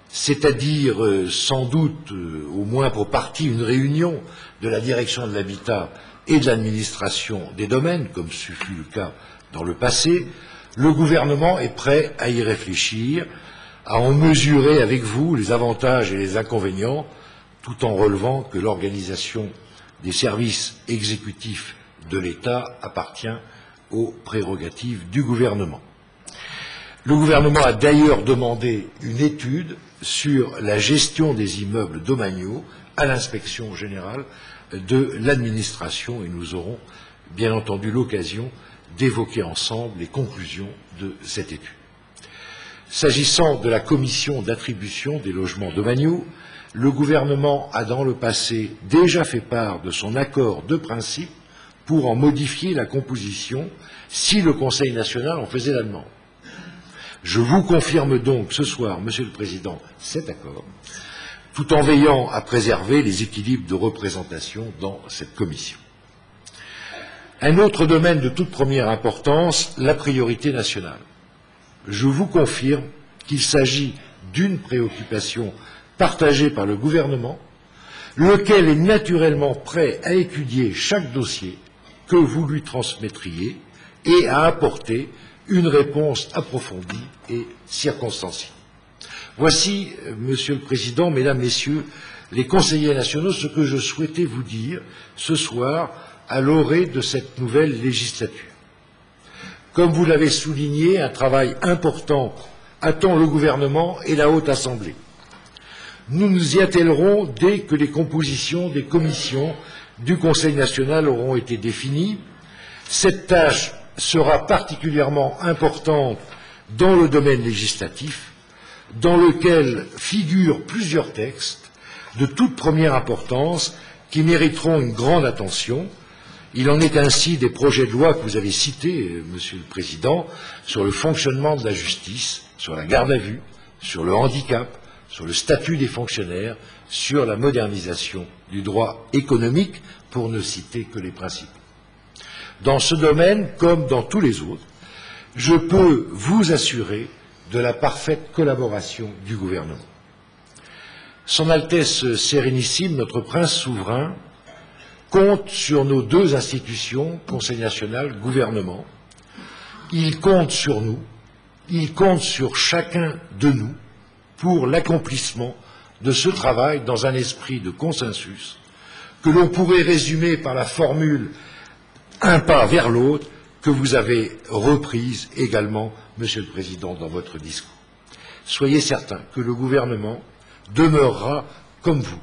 c'est-à-dire sans doute, au moins pour partie, une réunion de la direction de l'habitat et de l'administration des domaines, comme ce fut le cas dans le passé, le gouvernement est prêt à y réfléchir, à en mesurer avec vous les avantages et les inconvénients, tout en relevant que l'organisation des services exécutifs de l'État appartient aux prérogatives du gouvernement. Le gouvernement a d'ailleurs demandé une étude sur la gestion des immeubles domaniaux à l'inspection générale de l'administration et nous aurons bien entendu l'occasion d'évoquer ensemble les conclusions de cette étude. S'agissant de la commission d'attribution des logements domaniaux, le gouvernement a dans le passé déjà fait part de son accord de principe pour en modifier la composition si le Conseil national en faisait la demande. Je vous confirme donc ce soir, Monsieur le Président, cet accord, tout en veillant à préserver les équilibres de représentation dans cette commission. Un autre domaine de toute première importance, la priorité nationale. Je vous confirme qu'il s'agit d'une préoccupation partagée par le gouvernement, lequel est naturellement prêt à étudier chaque dossier que vous lui transmettriez et à apporter une réponse approfondie et circonstanciée. Voici, Monsieur le Président, Mesdames, Messieurs, les conseillers nationaux, ce que je souhaitais vous dire ce soir à l'orée de cette nouvelle législature. Comme vous l'avez souligné, un travail important attend le gouvernement et la Haute Assemblée. Nous nous y attellerons dès que les compositions des commissions du Conseil national auront été définies. Cette tâche sera particulièrement importante dans le domaine législatif, dans lequel figurent plusieurs textes de toute première importance qui mériteront une grande attention. Il en est ainsi des projets de loi que vous avez cités, Monsieur le Président, sur le fonctionnement de la justice, sur la garde à vue, sur le handicap, sur le statut des fonctionnaires, sur la modernisation du droit économique, pour ne citer que les principaux. Dans ce domaine, comme dans tous les autres, je peux vous assurer de la parfaite collaboration du gouvernement. Son Altesse Sérénissime, notre prince souverain, compte sur nos deux institutions, Conseil national, gouvernement. Il compte sur nous, il compte sur chacun de nous pour l'accomplissement de ce travail dans un esprit de consensus que l'on pourrait résumer par la formule un pas vers l'autre que vous avez reprise également, Monsieur le Président, dans votre discours. Soyez certain que le gouvernement demeurera, comme vous,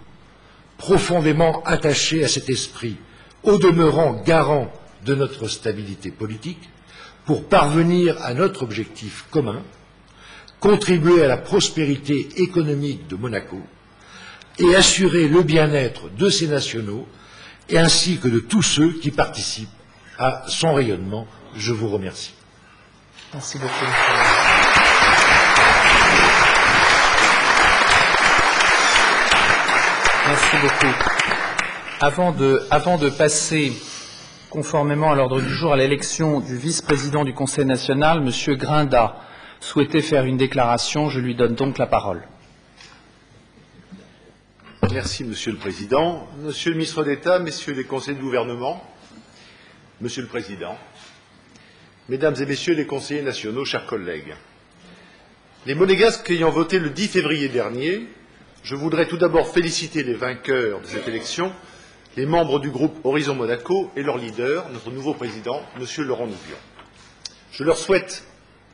profondément attaché à cet esprit, au demeurant garant de notre stabilité politique, pour parvenir à notre objectif commun, contribuer à la prospérité économique de Monaco et assurer le bien-être de ses nationaux et ainsi que de tous ceux qui participent à son rayonnement. Je vous remercie. Merci beaucoup. Merci beaucoup. Avant de passer, conformément à l'ordre du jour, à l'élection du vice-président du Conseil national, M. Grinda souhaitait faire une déclaration. Je lui donne donc la parole. Merci, Monsieur le Président. Monsieur le ministre d'État, Messieurs les conseillers de gouvernement, Monsieur le Président, Mesdames et Messieurs les conseillers nationaux, chers collègues, les Monégasques ayant voté le 10 février dernier, je voudrais tout d'abord féliciter les vainqueurs de cette élection, les membres du groupe Horizon Monaco et leur leader, notre nouveau président, Monsieur Laurent Nouvion. Je leur souhaite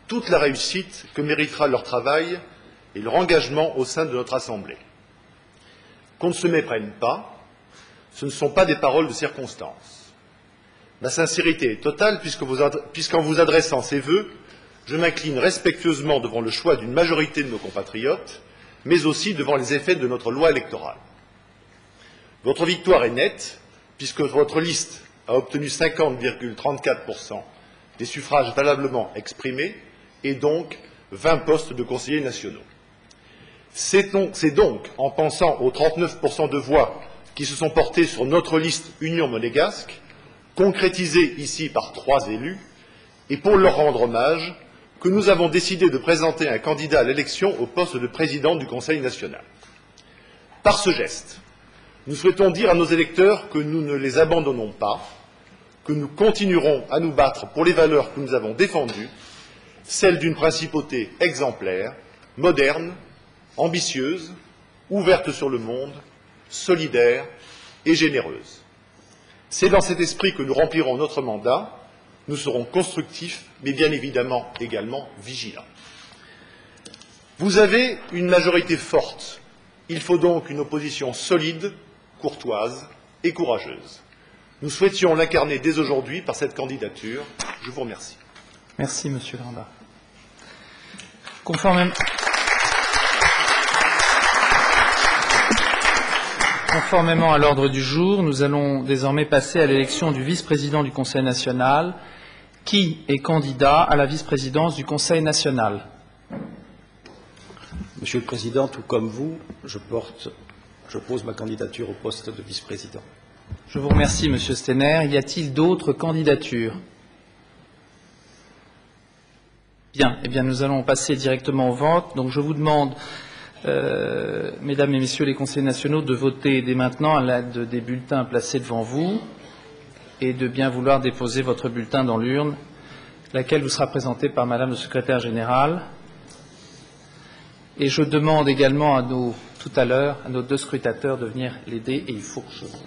toute la réussite que méritera leur travail et leur engagement au sein de notre Assemblée. Qu'on ne se méprenne pas, ce ne sont pas des paroles de circonstance. Ma sincérité est totale puisqu'en vous adressant ces vœux, je m'incline respectueusement devant le choix d'une majorité de nos compatriotes, mais aussi devant les effets de notre loi électorale. Votre victoire est nette, puisque votre liste a obtenu 50,34% des suffrages valablement exprimés et donc 20 postes de conseillers nationaux. C'est donc en pensant aux 39% de voix qui se sont portées sur notre liste Union monégasque, concrétisée ici par 3 élus, et pour leur rendre hommage, que nous avons décidé de présenter un candidat à l'élection au poste de président du Conseil national. Par ce geste, nous souhaitons dire à nos électeurs que nous ne les abandonnons pas, que nous continuerons à nous battre pour les valeurs que nous avons défendues, celles d'une principauté exemplaire, moderne, ambitieuse, ouverte sur le monde, solidaire et généreuse. C'est dans cet esprit que nous remplirons notre mandat. Nous serons constructifs, mais bien évidemment également vigilants. Vous avez une majorité forte. Il faut donc une opposition solide, courtoise et courageuse. Nous souhaitions l'incarner dès aujourd'hui par cette candidature. Je vous remercie. Merci, Monsieur Grinda. Conformément à l'ordre du jour, nous allons désormais passer à l'élection du vice-président du Conseil national. Qui est candidat à la vice-présidence du Conseil national? Monsieur le Président, tout comme vous, je pose ma candidature au poste de vice-président. Je vous remercie, Monsieur Stener. Y a-t-il d'autres candidatures? Bien, eh bien, nous allons passer directement au vote. Donc, je vous demande, Mesdames et Messieurs les conseillers nationaux, de voter dès maintenant à l'aide des bulletins placés devant vous et de bien vouloir déposer votre bulletin dans l'urne, laquelle vous sera présentée par Madame le secrétaire général. Et je demande également tout à l'heure, à nos 2 scrutateurs de venir l'aider, et il faut que je vous...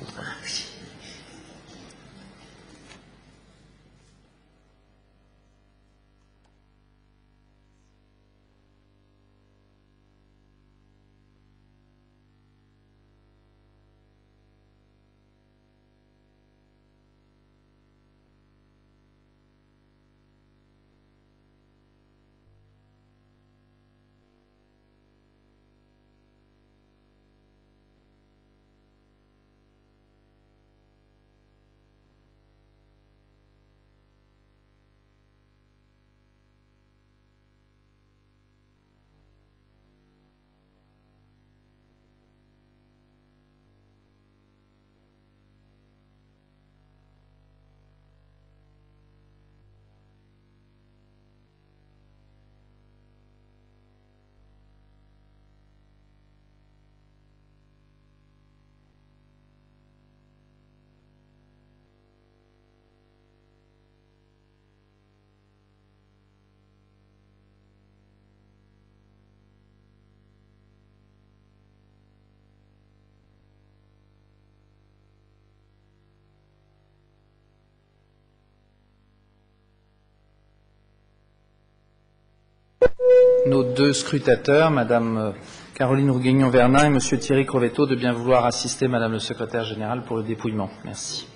nos deux scrutateurs, Madame Caroline Rouguignon-Vernin et Monsieur Thierry Crovetto, de bien vouloir assister Madame le secrétaire général pour le dépouillement. Merci.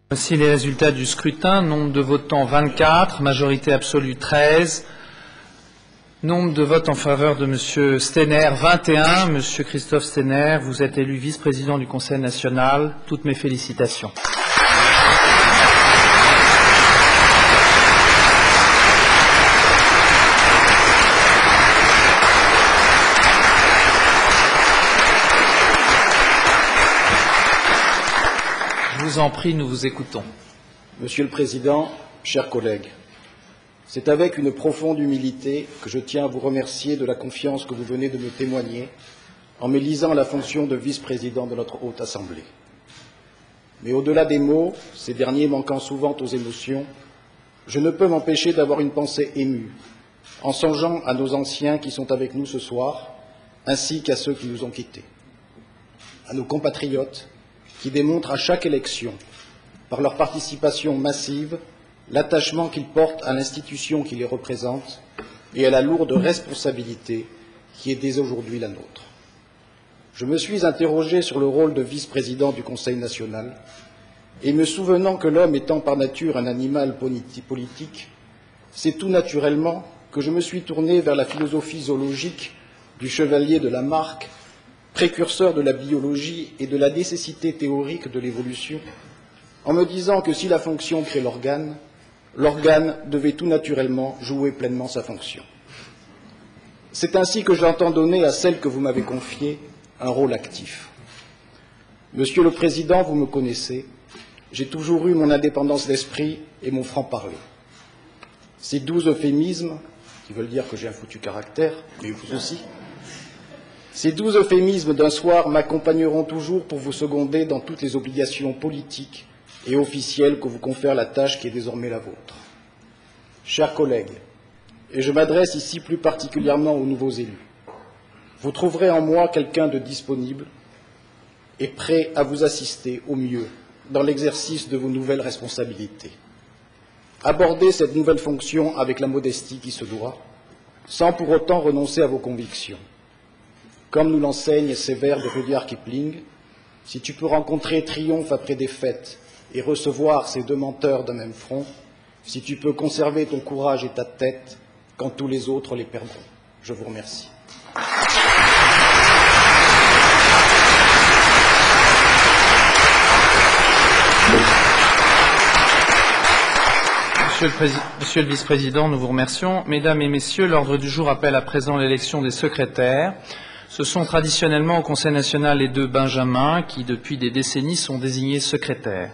Voici les résultats du scrutin. Nombre de votants 24, majorité absolue 13. Nombre de votes en faveur de M. Steiner 21. M. Christophe Steiner, vous êtes élu vice-président du Conseil national. Toutes mes félicitations. Je vous en prie, nous vous écoutons. Monsieur le Président, chers collègues, c'est avec une profonde humilité que je tiens à vous remercier de la confiance que vous venez de me témoigner en m'élisant à la fonction de vice-président de notre Haute Assemblée. Mais au-delà des mots, ces derniers manquant souvent aux émotions, je ne peux m'empêcher d'avoir une pensée émue en songeant à nos anciens qui sont avec nous ce soir, ainsi qu'à ceux qui nous ont quittés, à nos compatriotes qui démontrent à chaque élection, par leur participation massive, l'attachement qu'ils portent à l'institution qui les représente et à la lourde responsabilité qui est dès aujourd'hui la nôtre. Je me suis interrogé sur le rôle de vice-président du Conseil national et me souvenant que l'homme étant par nature un animal politique, c'est tout naturellement que je me suis tourné vers la philosophie zoologique du chevalier de Lamarck, précurseur de la biologie et de la nécessité théorique de l'évolution, en me disant que si la fonction crée l'organe, l'organe devait tout naturellement jouer pleinement sa fonction. C'est ainsi que j'entends donner à celle que vous m'avez confiée un rôle actif. Monsieur le Président, vous me connaissez, j'ai toujours eu mon indépendance d'esprit et mon franc-parler. Ces 12 euphémismes, qui veulent dire que j'ai un foutu caractère, mais vous aussi, ces 12 euphémismes d'un soir m'accompagneront toujours pour vous seconder dans toutes les obligations politiques et officielles que vous confère la tâche qui est désormais la vôtre. Chers collègues, et je m'adresse ici plus particulièrement aux nouveaux élus, vous trouverez en moi quelqu'un de disponible et prêt à vous assister au mieux dans l'exercice de vos nouvelles responsabilités. Abordez cette nouvelle fonction avec la modestie qui se doit, sans pour autant renoncer à vos convictions. Comme nous l'enseigne ces vers de Rudyard Kipling, si tu peux rencontrer triomphe après défaite et recevoir ces deux menteurs d'un même front, si tu peux conserver ton courage et ta tête quand tous les autres les perdront. Je vous remercie. Monsieur le Vice-président, nous vous remercions. Mesdames et Messieurs, l'ordre du jour appelle à présent l'élection des secrétaires. Ce sont traditionnellement au Conseil national les deux benjamins qui, depuis des décennies, sont désignés secrétaires.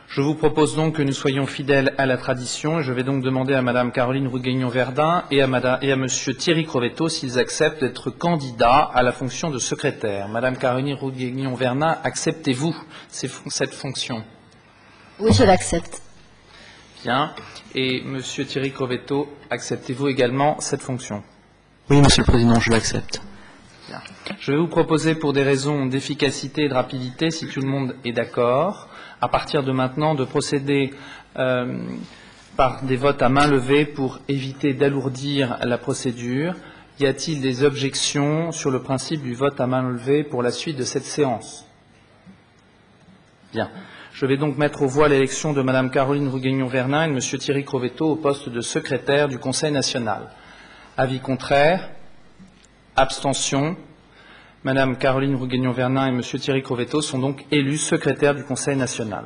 Je vous propose donc que nous soyons fidèles à la tradition et je vais donc demander à Madame Caroline Rouguignon-Verdun et à Monsieur Thierry Crovetto s'ils acceptent d'être candidats à la fonction de secrétaire. Madame Caroline Rouguignon-Verdun, acceptez-vous cette fonction? Oui, je l'accepte. Bien. Et Monsieur Thierry Crovetto, acceptez-vous également cette fonction? Oui, Monsieur le Président, je l'accepte. Bien. Je vais vous proposer, pour des raisons d'efficacité et de rapidité, si tout le monde est d'accord, à partir de maintenant, de procéder par des votes à main levée pour éviter d'alourdir la procédure. Y a-t-il des objections sur le principe du vote à main levée pour la suite de cette séance? Bien. Je vais donc mettre aux voix l'élection de Madame Caroline Rouguignon-Verdun et de Monsieur Thierry Crovetto au poste de secrétaire du Conseil national. Avis contraire? Abstention? Madame Caroline Rouguignon-Verdun et Monsieur Thierry Crovetto sont donc élus secrétaires du Conseil national.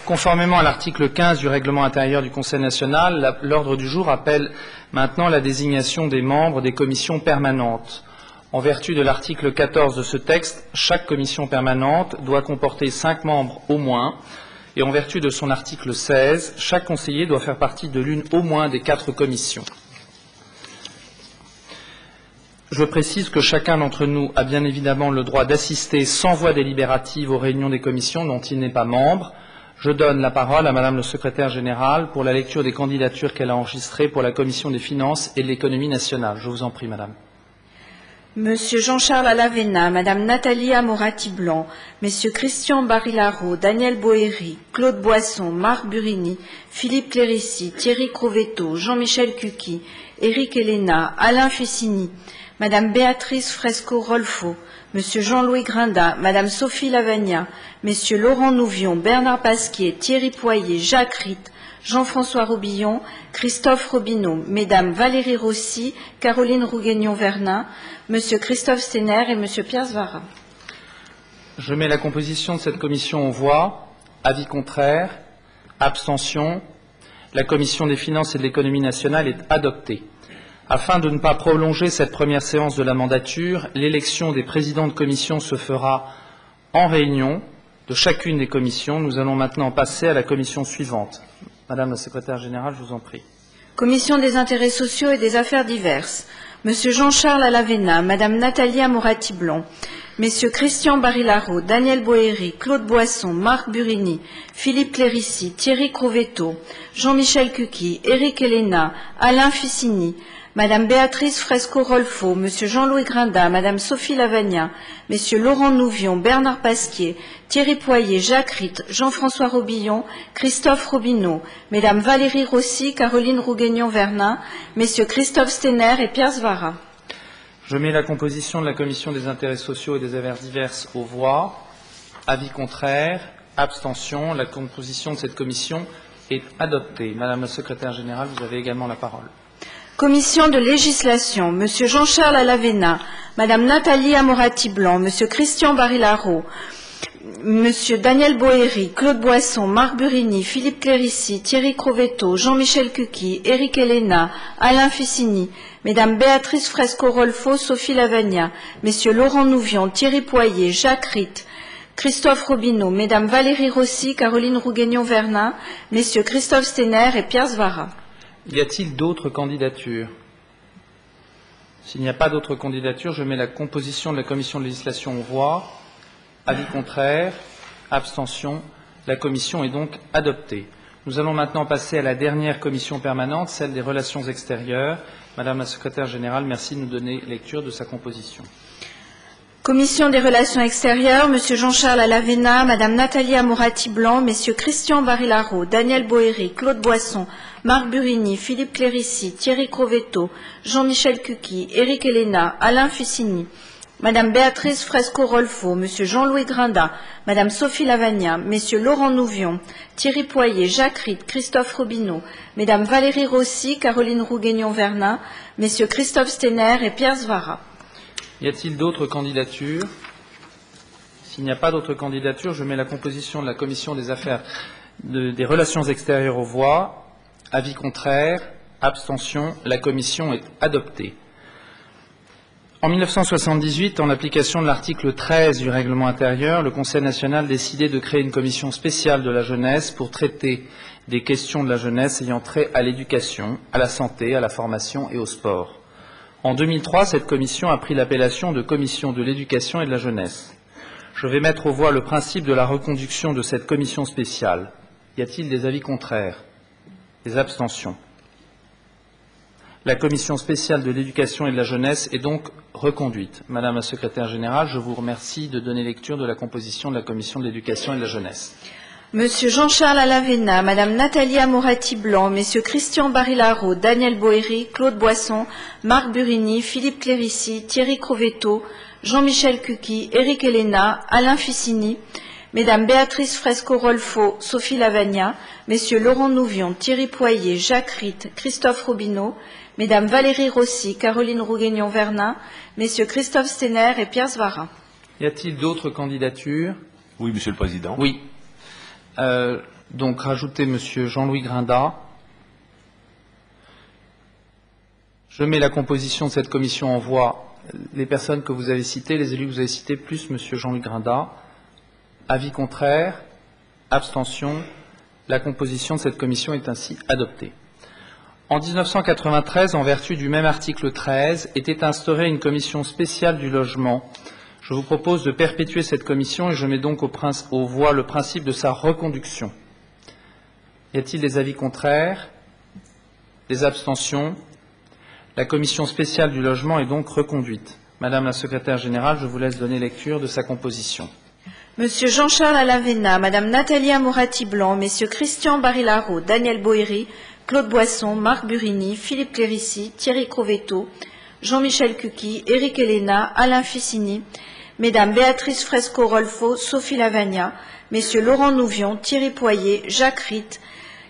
Conformément à l'article 15 du règlement intérieur du Conseil national, l'ordre du jour appelle maintenant la désignation des membres des commissions permanentes. En vertu de l'article 14 de ce texte, chaque commission permanente doit comporter 5 membres au moins, et en vertu de son article 16, chaque conseiller doit faire partie de l'une au moins des 4 commissions. Je précise que chacun d'entre nous a bien évidemment le droit d'assister sans voix délibérative aux réunions des commissions dont il n'est pas membre. Je donne la parole à Madame le secrétaire général pour la lecture des candidatures qu'elle a enregistrées pour la commission des finances et de l'économie nationale. Je vous en prie, Madame. Monsieur Jean-Charles Alavena, Madame Nathalie Amorati-Blanc, Messieurs Christian Barilaro, Daniel Boéry, Claude Boisson, Marc Burini, Philippe Clérici, Thierry Crovetto, Jean-Michel Cuqui, Éric Héléna, Alain Fessini, Madame Béatrice Fresco-Rolfo, Monsieur Jean-Louis Grinda, Madame Sophie Lavagna, Messieurs Laurent Nouvion, Bernard Pasquier, Thierry Poirier, Jacques Ritt, Jean-François Robillon, Christophe Robineau, Mesdames Valérie Rossi, Caroline Rouguignon-Verdun, Monsieur Christophe Stener et Monsieur Pierre Svara. Je mets la composition de cette commission aux voix. Avis contraire? Abstention? La commission des finances et de l'économie nationale est adoptée. Afin de ne pas prolonger cette première séance de la mandature, l'élection des présidents de commission se fera en réunion de chacune des commissions. Nous allons maintenant passer à la commission suivante. Madame la secrétaire générale, je vous en prie. Commission des intérêts sociaux et des affaires diverses. Monsieur Jean-Charles Alavena, Madame Nathalie Amorati-Blanc, Messieurs Christian Barilaro, Daniel Boéry, Claude Boisson, Marc Burini, Philippe Clérici, Thierry Crovetto, Jean-Michel Cuqui, Éric Héléna, Alain Fessini, Madame Béatrice Fresco-Rolfo, Monsieur Jean-Louis Grinda, Madame Sophie Lavagna, Messieurs Laurent Nouvion, Bernard Pasquier, Thierry Poirier, Jacques Ritt, Jean-François Robillon, Christophe Robineau, Mesdames Valérie Rossi, Caroline Rouguignon-Verdun, Messieurs Christophe Stener et Pierre Svara. Je mets la composition de la commission des intérêts sociaux et des affaires diverses aux voix. Avis contraire? Abstention? La composition de cette commission est adoptée. Madame la secrétaire générale, vous avez également la parole. Commission de législation, Monsieur Jean-Charles Alavena, Madame Nathalie Amorati-Blanc, Monsieur Christian Barilaro, Monsieur Daniel Boéry, Claude Boisson, Marc Burini, Philippe Clérici, Thierry Crovetto, Jean-Michel Cuqui, Éric Héléna, Alain Fessini, Mesdames Béatrice Fresco-Rolfo, Sophie Lavagna, Messieurs Laurent Nouvion, Thierry Poirier, Jacques Ritt, Christophe Robineau, Mesdames Valérie Rossi, Caroline Rouguignon-Verdun, Messieurs Christophe Stener et Pierre Svara. Y a-t-il d'autres candidatures? S'il n'y a pas d'autres candidatures, je mets la composition de la commission de législation aux voix. Avis contraire? Abstention? La commission est donc adoptée. Nous allons maintenant passer à la dernière commission permanente, celle des relations extérieures. Madame la secrétaire générale, merci de nous donner lecture de sa composition. Commission des relations extérieures, Monsieur Jean-Charles Alavena, Madame Nathalie Amorati-Blanc, Messieurs Christian Barilaro, Daniel Boéry, Claude Boisson, Marc Burini, Philippe Clérici, Thierry Crovetto, Jean-Michel Cuqui, Éric Héléna, Alain Fessini, Madame Béatrice Fresco-Rolfo, Monsieur Jean-Louis Grinda, Madame Sophie Lavagna, Messieurs Laurent Nouvion, Thierry Poirier, Jacques Ritt, Christophe Robineau, Mesdames Valérie Rossi, Caroline Rouguignon-Verdun, Messieurs Christophe Stener et Pierre Svara. Y a-t-il d'autres candidatures? S'il n'y a pas d'autres candidatures, je mets la composition de la commission des affaires des relations extérieures aux voix. Avis contraire? Abstention? La commission est adoptée. En 1978, en application de l'article 13 du règlement intérieur, le Conseil national décidait de créer une commission spéciale de la jeunesse pour traiter des questions de la jeunesse ayant trait à l'éducation, à la santé, à la formation et au sport. En 2003, cette commission a pris l'appellation de Commission de l'éducation et de la jeunesse. Je vais mettre aux voix le principe de la reconduction de cette commission spéciale. Y a-t-il des avis contraires? Des abstentions? La commission spéciale de l'éducation et de la jeunesse est donc reconduite. Madame la secrétaire générale, je vous remercie de donner lecture de la composition de la commission de l'éducation et de la jeunesse. Monsieur Jean-Charles Alavena, Madame Nathalie Moratti-Blanc, Messieurs Christian Barilaro, Daniel Boéry, Claude Boisson, Marc Burini, Philippe Clérici, Thierry Crovetto, Jean-Michel Cuqui, Éric Elena, Alain Ficini, Mesdames Béatrice Fresco-Rolfo, Sophie Lavagna, Messieurs Laurent Nouvion, Thierry Poirier, Jacques Ritt, Christophe Robineau, Mesdames Valérie Rossi, Caroline Rouguignon-Vernin, Messieurs Christophe Stener et Pierre Svara. Y a-t-il d'autres candidatures? Oui, Monsieur le Président. Oui. Donc, rajoutez Monsieur Jean-Louis Grinda. Je mets la composition de cette commission en voix. Les personnes que vous avez citées, les élus que vous avez cités, plus Monsieur Jean-Louis Grinda. Avis contraire, abstention. La composition de cette commission est ainsi adoptée. En 1993, en vertu du même article 13, était instaurée une commission spéciale du logement. Je vous propose de perpétuer cette commission et je mets donc aux voix le principe de sa reconduction. Y a-t-il des avis contraires? Des abstentions? La commission spéciale du logement est donc reconduite. Madame la secrétaire générale, je vous laisse donner lecture de sa composition. Monsieur Jean-Charles Alavena, Madame Nathalie Moratti-Blanc, Messieurs Christian Barilaro, Daniel Boéry, Claude Boisson, Marc Burini, Philippe Clérici, Thierry Crovetto, Jean-Michel Cuqui, Éric Elena, Alain Ficini, Mesdames Béatrice Fresco-Rolfo, Sophie Lavagna, Messieurs Laurent Nouvion, Thierry Poirier, Jacques Ritt,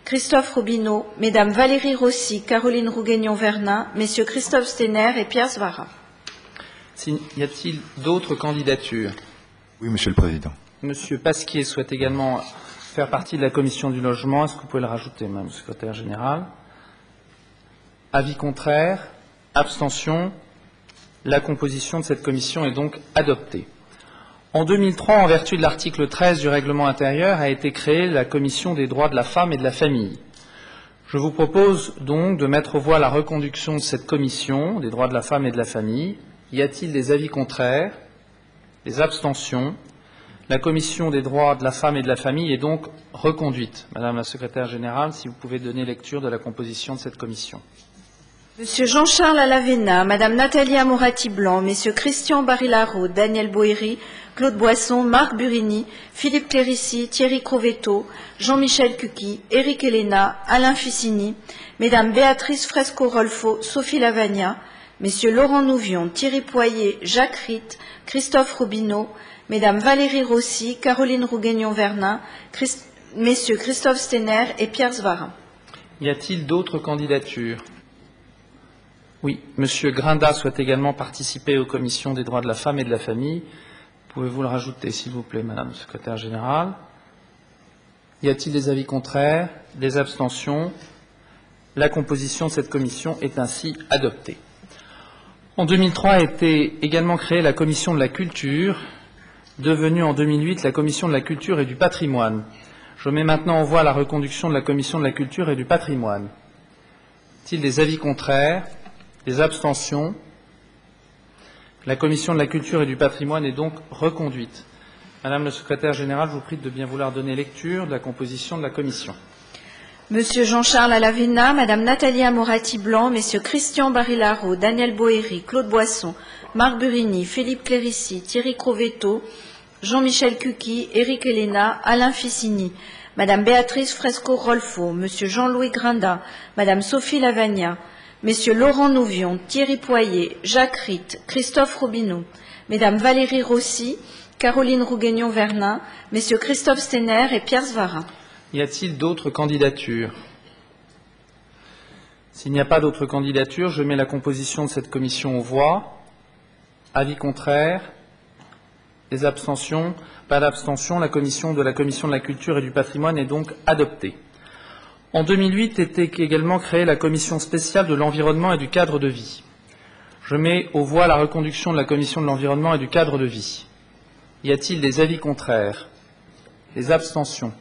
Christophe Robineau, Mesdames Valérie Rossi, Caroline Rouguignon-Vernin, Messieurs Christophe Stener et Pierre Svara. Y a-t-il d'autres candidatures? Oui, Monsieur le Président. Monsieur Pasquier souhaite également faire partie de la commission du logement. Est-ce que vous pouvez le rajouter, Madame la secrétaire générale? Avis contraire? Abstention? La composition de cette commission est donc adoptée. En 2003, en vertu de l'article 13 du règlement intérieur, a été créée la commission des droits de la femme et de la famille. Je vous propose donc de mettre aux voix la reconduction de cette commission des droits de la femme et de la famille. Y a-t-il des avis contraires? Des abstentions? La commission des droits de la femme et de la famille est donc reconduite. Madame la secrétaire générale, si vous pouvez donner lecture de la composition de cette commission. Monsieur Jean-Charles Alavena, Madame Nathalie Moratti-Blanc, Messieurs Christian Barilaro, Daniel Boéry, Claude Boisson, Marc Burini, Philippe Clérici, Thierry Crovetto, Jean-Michel Cuqui, Éric Elena, Alain Ficini, Mesdames Béatrice Fresco-Rolfo, Sophie Lavagna, Messieurs Laurent Nouvion, Thierry Poirier, Jacques Ritt, Christophe Robineau, Mesdames Valérie Rossi, Caroline Rouguignon-Vernin, Messieurs Christophe Stener et Pierre Svara. Y a-t-il d'autres candidatures? Oui, Monsieur Grinda souhaite également participer aux commissions des droits de la femme et de la famille. Pouvez-vous le rajouter, s'il vous plaît, Madame la secrétaire générale? Y a-t-il des avis contraires? Des abstentions? La composition de cette commission est ainsi adoptée. En 2003 a été également créée la commission de la culture, devenue en 2008 la commission de la culture et du patrimoine. Je mets maintenant en voie la reconduction de la commission de la culture et du patrimoine. Y a-t-il des avis contraires? Des abstentions? La commission de la culture et du patrimoine est donc reconduite. Madame la secrétaire générale, je vous prie de bien vouloir donner lecture de la composition de la commission. Monsieur Jean-Charles Alavena, Madame Nathalie Moratti-Blanc, Messieurs Christian Barilaro, Daniel Boéry, Claude Boisson, Marc Burini, Philippe Clérici, Thierry Crovetto, Jean-Michel Cuqui, Éric Elena, Alain Ficini, Madame Béatrice Fresco-Rolfo, Monsieur Jean-Louis Grinda, Madame Sophie Lavagna, Messieurs Laurent Nouvion, Thierry Poirier, Jacques Ritt, Christophe Robineau, Mesdames Valérie Rossi, Caroline Rouguignon-Vernin, Messieurs Christophe Stener et Pierre Svara. Y a-t-il d'autres candidatures? S'il n'y a pas d'autres candidatures, je mets la composition de cette commission aux voix. Avis contraire? Des abstentions? Pas d'abstention. La commission de la culture et du patrimoine est donc adoptée. En 2008 était également créée la commission spéciale de l'environnement et du cadre de vie. Je mets aux voix la reconduction de la Commission de l'environnement et du cadre de vie. Y a-t-il des avis contraires? Des abstentions?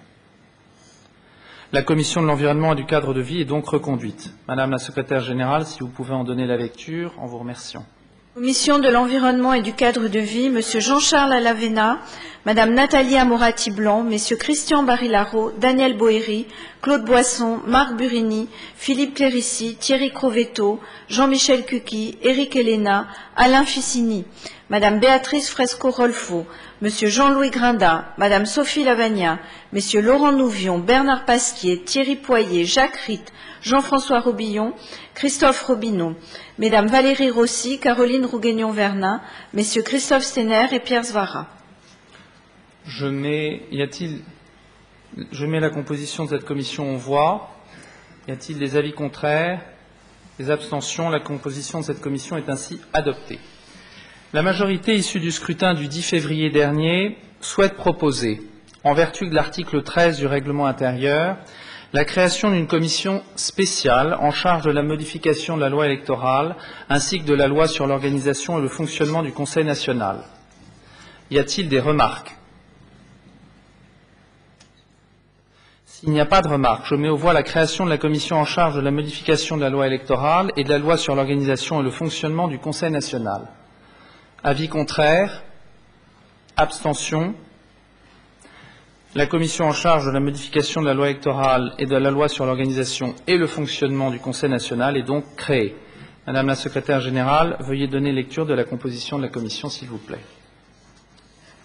La Commission de l'environnement et du cadre de vie est donc reconduite. Madame la secrétaire générale, si vous pouvez en donner la lecture, en vous remerciant. Commission de l'environnement et du cadre de vie, Monsieur Jean-Charles Alavena, Madame Nathalie Amorati-Blanc, Messieurs Christian Barilaro, Daniel Boéry, Claude Boisson, Marc Burini, Philippe Clérici, Thierry Crovetto, Jean-Michel Cuqui, Éric Héléna, Alain Ficini, Madame Béatrice Fresco-Rolfo, Monsieur Jean-Louis Grinda, Madame Sophie Lavagna, Messieurs Laurent Nouvion, Bernard Pasquier, Thierry Poirier, Jacques Ritt, Jean-François Robillon, Christophe Robineau, Mesdames Valérie Rossi, Caroline Rouguignon-Vernin, Messieurs Christophe Stener et Pierre Svara. Je mets la composition de cette commission en voix. Y a-t-il des avis contraires? Des abstentions? La composition de cette commission est ainsi adoptée. La majorité issue du scrutin du 10 février dernier souhaite proposer, en vertu de l'article 13 du règlement intérieur, la création d'une commission spéciale en charge de la modification de la loi électorale ainsi que de la loi sur l'organisation et le fonctionnement du Conseil national. Y a-t-il des remarques? S'il n'y a pas de remarques, je mets aux voix la création de la commission en charge de la modification de la loi électorale et de la loi sur l'organisation et le fonctionnement du Conseil national. Avis contraire? Abstention? La commission en charge de la modification de la loi électorale et de la loi sur l'organisation et le fonctionnement du Conseil national est donc créée. Madame la secrétaire générale, veuillez donner lecture de la composition de la commission, s'il vous plaît.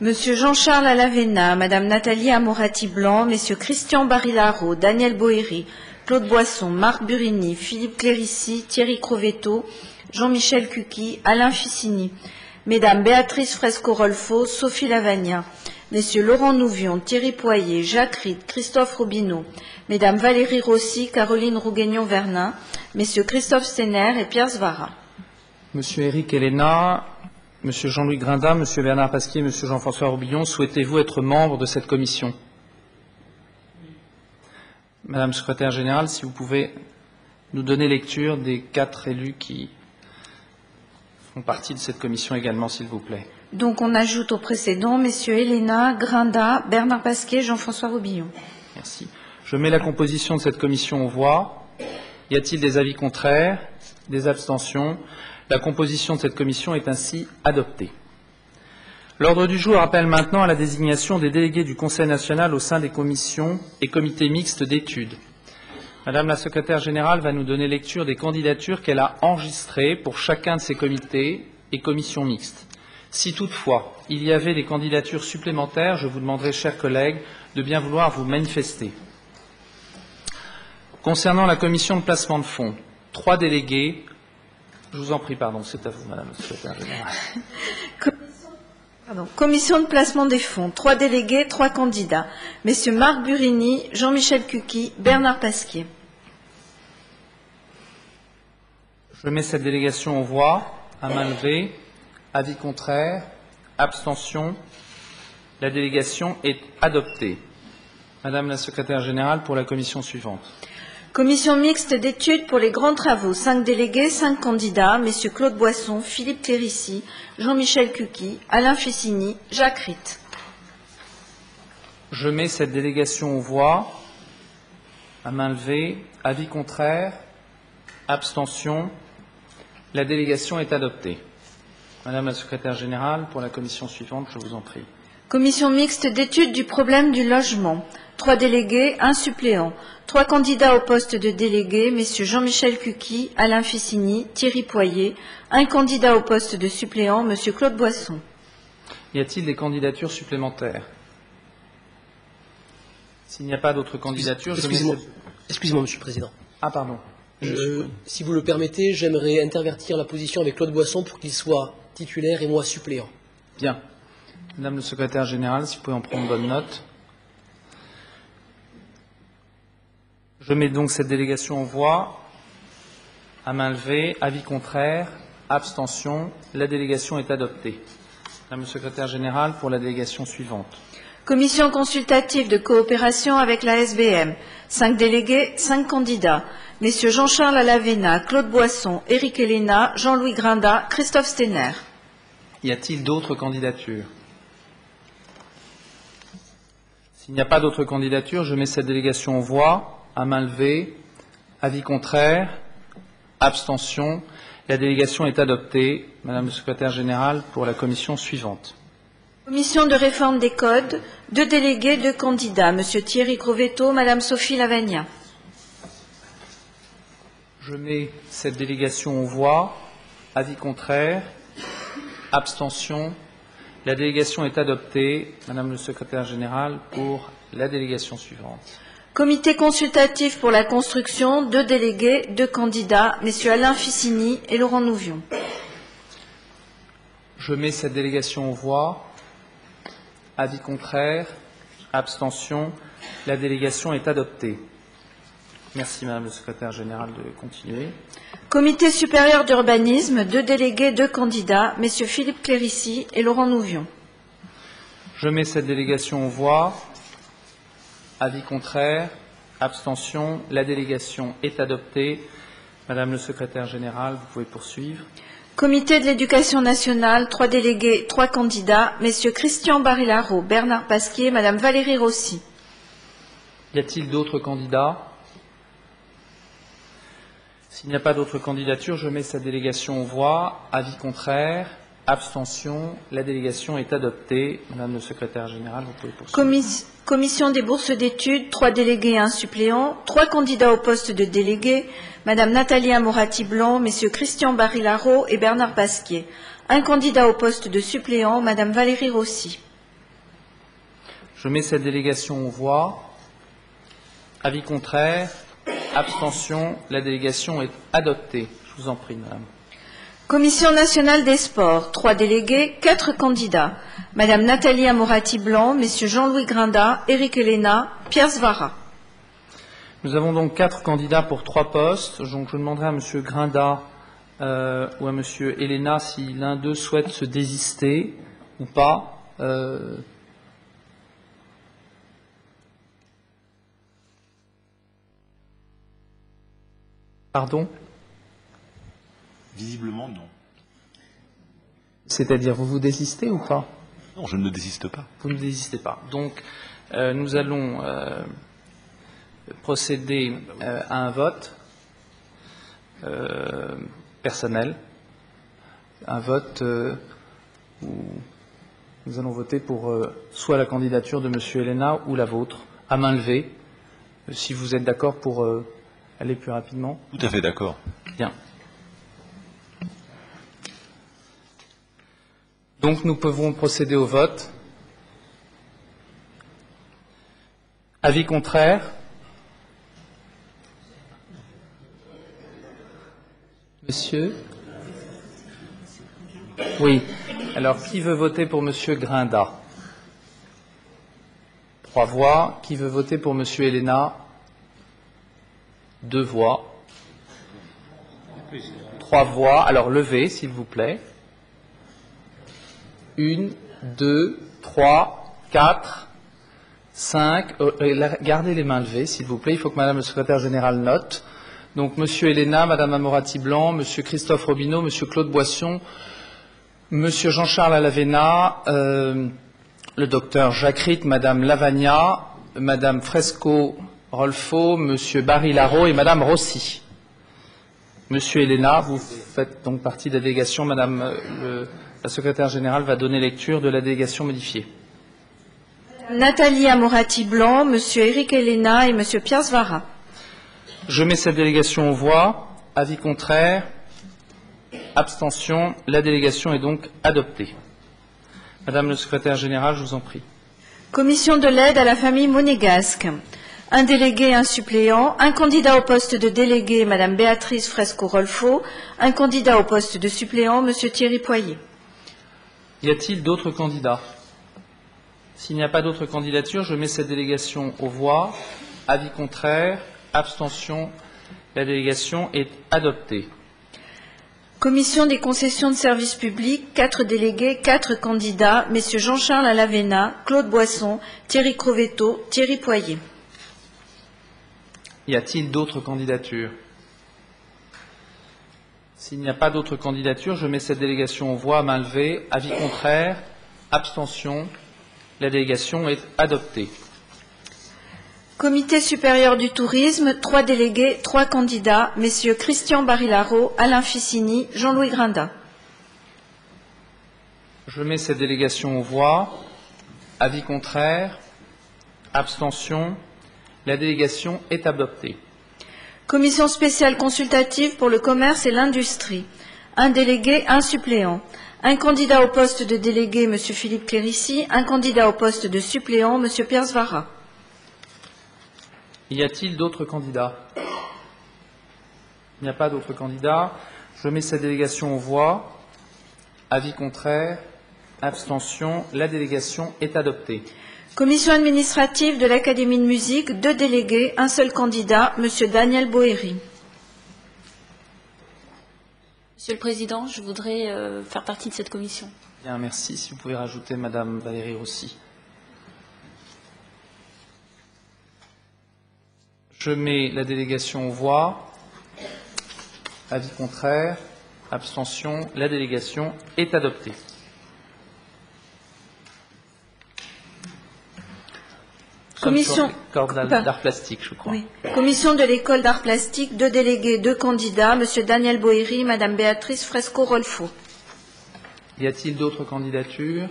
Monsieur Jean-Charles Alavena, Madame Nathalie Amorati-Blanc, Messieurs Christian Barilaro, Daniel Boéry, Claude Boisson, Marc Burini, Philippe Clérici, Thierry Crovetto, Jean-Michel Cuqui, Alain Ficini, Mesdames Béatrice Fresco-Rolfo, Sophie Lavagna, Messieurs Laurent Nouvion, Thierry Poirier, Jacques Ritt, Christophe Robineau, Mesdames Valérie Rossi, Caroline Rouguignon-Vernin, Messieurs Christophe Stener et Pierre Svara. Monsieur Éric Héléna, Monsieur Jean-Louis Grinda, Monsieur Bernard Pasquier, Monsieur Jean-François Robillon, souhaitez-vous être membre de cette commission? Madame la secrétaire générale, si vous pouvez nous donner lecture des 4 élus qui font partie de cette commission également, s'il vous plaît. Donc on ajoute au précédent Messieurs Héléna, Grinda, Bernard Pasquier, Jean-François Robillon. Merci. Je mets la composition de cette commission aux voix. Y a-t-il des avis contraires? Des abstentions? La composition de cette commission est ainsi adoptée. L'ordre du jour appelle maintenant à la désignation des délégués du Conseil national au sein des commissions et comités mixtes d'études. Madame la secrétaire générale va nous donner lecture des candidatures qu'elle a enregistrées pour chacun de ces comités et commissions mixtes. Si toutefois il y avait des candidatures supplémentaires, je vous demanderai, chers collègues, de bien vouloir vous manifester. Concernant la commission de placement de fonds, 3 délégués. Je vous en prie, pardon, c'est à vous, Madame la secrétaire générale. Commission de placement des fonds, 3 délégués, 3 candidats. Messieurs Marc Burini, Jean-Michel Cuqui, Bernard Pasquier. Je mets cette délégation aux voix, à main levée. Avis contraire, abstention. La délégation est adoptée. Madame la secrétaire générale, pour la commission suivante. Commission mixte d'études pour les grands travaux, 5 délégués, 5 candidats, Messieurs Claude Boisson, Philippe Clérici, Jean-Michel Cuqui, Alain Ficini, Jacques Ritt. Je mets cette délégation aux voix, à main levée. Avis contraire, abstention. La délégation est adoptée. Madame la secrétaire générale, pour la commission suivante, je vous en prie. Commission mixte d'études du problème du logement. 3 délégués, 1 suppléant. 3 candidats au poste de délégué, Messieurs Jean-Michel Cuqui, Alain Ficini, Thierry Poirier. 1 candidat au poste de suppléant, Monsieur Claude Boisson. Y a-t-il des candidatures supplémentaires? S'il n'y a pas d'autres candidatures, Excusez-moi, Monsieur le Président. Ah, pardon. Si vous le permettez, j'aimerais intervertir la position avec Claude Boisson pour qu'il soit titulaire et moi suppléant. Bien. Madame le secrétaire général, si vous pouvez en prendre bonne note. Je mets donc cette délégation en voix, à main levée, avis contraire, abstention. La délégation est adoptée. Madame le secrétaire général, pour la délégation suivante. Commission consultative de coopération avec la SBM. 5 délégués, 5 candidats. Messieurs Jean-Charles Alavena, Claude Boisson, Éric Héléna, Jean-Louis Grinda, Christophe Steiner. Y a-t-il d'autres candidatures? S'il n'y a pas d'autres candidatures, je mets cette délégation aux voix, à main levée. Avis contraire, abstention. La délégation est adoptée. Madame le secrétaire général, pour la commission suivante. Commission de réforme des codes, 2 délégués, 2 candidats. Monsieur Thierry Crovetto, Madame Sophie Lavagna. Je mets cette délégation aux voix. Avis contraire, abstention. La délégation est adoptée. Madame le secrétaire général, pour la délégation suivante. Comité consultatif pour la construction, 2 délégués, 2 candidats, messieurs Alain Ficini et Laurent Nouvion. Je mets cette délégation aux voix. Avis contraire, abstention. La délégation est adoptée. Merci, Madame le secrétaire général, de continuer. Comité supérieur d'urbanisme, 2 délégués, 2 candidats, messieurs Philippe Clérici et Laurent Nouvion. Je mets cette délégation aux voix. Avis contraire, abstention. La délégation est adoptée. Madame le secrétaire général, vous pouvez poursuivre. Comité de l'éducation nationale, 3 délégués, 3 candidats, messieurs Christian Barilaro, Bernard Pasquier, Madame Valérie Rossi. Y a-t-il d'autres candidats? S'il n'y a pas d'autres candidatures, je mets cette délégation aux voix. Avis contraire, abstention. La délégation est adoptée. Madame le secrétaire général, vous pouvez poursuivre. Commission des bourses d'études, 3 délégués et 1 suppléant, 3 candidats au poste de délégué, Madame Nathalie Amorati-Blanc, messieurs Christian Barilaro et Bernard Pasquier. 1 candidat au poste de suppléant, Madame Valérie Rossi. Je mets cette délégation aux voix. Avis contraire, abstention. La délégation est adoptée. Je vous en prie, Madame. Commission nationale des sports, 3 délégués, 4 candidats. Madame Nathalie Amorati-Blanc, messieurs Jean-Louis Grinda, Éric Héléna, Pierre Svara. Nous avons donc 4 candidats pour 3 postes. Donc je demanderai à monsieur Grinda ou à monsieur Héléna si l'un d'eux souhaite se désister ou pas. Pardon? Visiblement, non. C'est-à-dire, vous vous désistez ou pas? Non, je ne désiste pas. Vous ne désistez pas. Donc, nous allons procéder à un vote personnel, un vote où nous allons voter pour soit la candidature de M. Héléna ou la vôtre, à main levée, si vous êtes d'accord pour aller plus rapidement. Tout à fait d'accord. Bien. Donc nous pouvons procéder au vote. Avis contraire? Monsieur? Oui. Alors, qui veut voter pour Monsieur Grinda? 3 voix. Qui veut voter pour Monsieur Héléna? 2 voix. 3 voix. Alors, levez, s'il vous plaît. 1, 2, 3, 4, 5. Gardez les mains levées, s'il vous plaît. Il faut que Madame le secrétaire général note. Donc, Monsieur Héléna, Madame Amorati-Blanc, Monsieur Christophe Robineau, Monsieur Claude Boisson, Monsieur Jean-Charles Alavena, le docteur Jacques Ritt, Madame Lavagna, Madame Fresco-Rolfo, Monsieur Barilaro et Madame Rossi. Monsieur Héléna, vous faites donc partie de la délégation. Madame la secrétaire générale va donner lecture de la délégation modifiée. Nathalie Amorati-Blanc, Monsieur Éric Héléna et Monsieur Pierre Svara. Je mets cette délégation aux voix. Avis contraire. Abstention. La délégation est donc adoptée. Madame le secrétaire général, je vous en prie. Commission de l'aide à la famille monégasque. 1 délégué et 1 suppléant. 1 candidat au poste de délégué, Madame Béatrice Fresco-Rolfo. 1 candidat au poste de suppléant, Monsieur Thierry Poyer. Y a-t-il d'autres candidats? S'il n'y a pas d'autres candidatures, je mets cette délégation aux voix. Avis contraire. Abstention. La délégation est adoptée. Commission des concessions de services publics, 4 délégués, 4 candidats, messieurs Jean-Charles Alavena, Claude Boisson, Thierry Crovetto, Thierry Poyer. Y a-t-il d'autres candidatures? S'il n'y a pas d'autres candidatures, je mets cette délégation aux voix à main levée. Avis contraire, abstention. La délégation est adoptée. Comité supérieur du tourisme, 3 délégués, 3 candidats, messieurs Christian Barilaro, Alain Ficini, Jean-Louis Grinda. Je mets cette délégation aux voix. Avis contraire, abstention. La délégation est adoptée. Commission spéciale consultative pour le commerce et l'industrie. 1 délégué, 1 suppléant. Un candidat au poste de délégué, M. Philippe Clérici. Un candidat au poste de suppléant, M. Pierre Svara. Y a-t-il d'autres candidats? Il n'y a pas d'autres candidats. Je mets cette délégation aux voix. Avis contraire, abstention. La délégation est adoptée. Commission administrative de l'Académie de musique, 2 délégués, 1 seul candidat, M. Daniel Boéry. Monsieur le Président, je voudrais faire partie de cette commission. Bien, merci. Si vous pouvez rajouter Madame Valérie Rossi. Je mets la délégation aux voix. Avis contraire, abstention. La délégation est adoptée. Commission d'art plastique, je crois. Oui. Commission de l'école d'art plastique, 2 délégués, 2 candidats, M. Daniel Boéry, Mme Béatrice Fresco-Rolfo. Y a-t-il d'autres candidatures?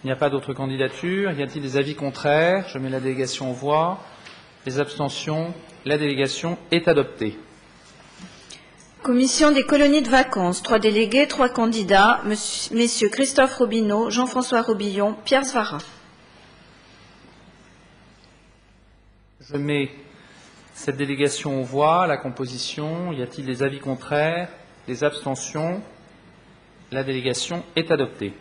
Il n'y a pas d'autres candidatures. Y a-t-il des avis contraires? Je mets la délégation aux voix. Les abstentions. La délégation est adoptée. Commission des colonies de vacances, 3 délégués, 3 candidats, messieurs Christophe Robineau, Jean-François Robillon, Pierre Svara. Je mets cette délégation aux voix, la composition. Y a-t-il des avis contraires? Des abstentions? La délégation est adoptée.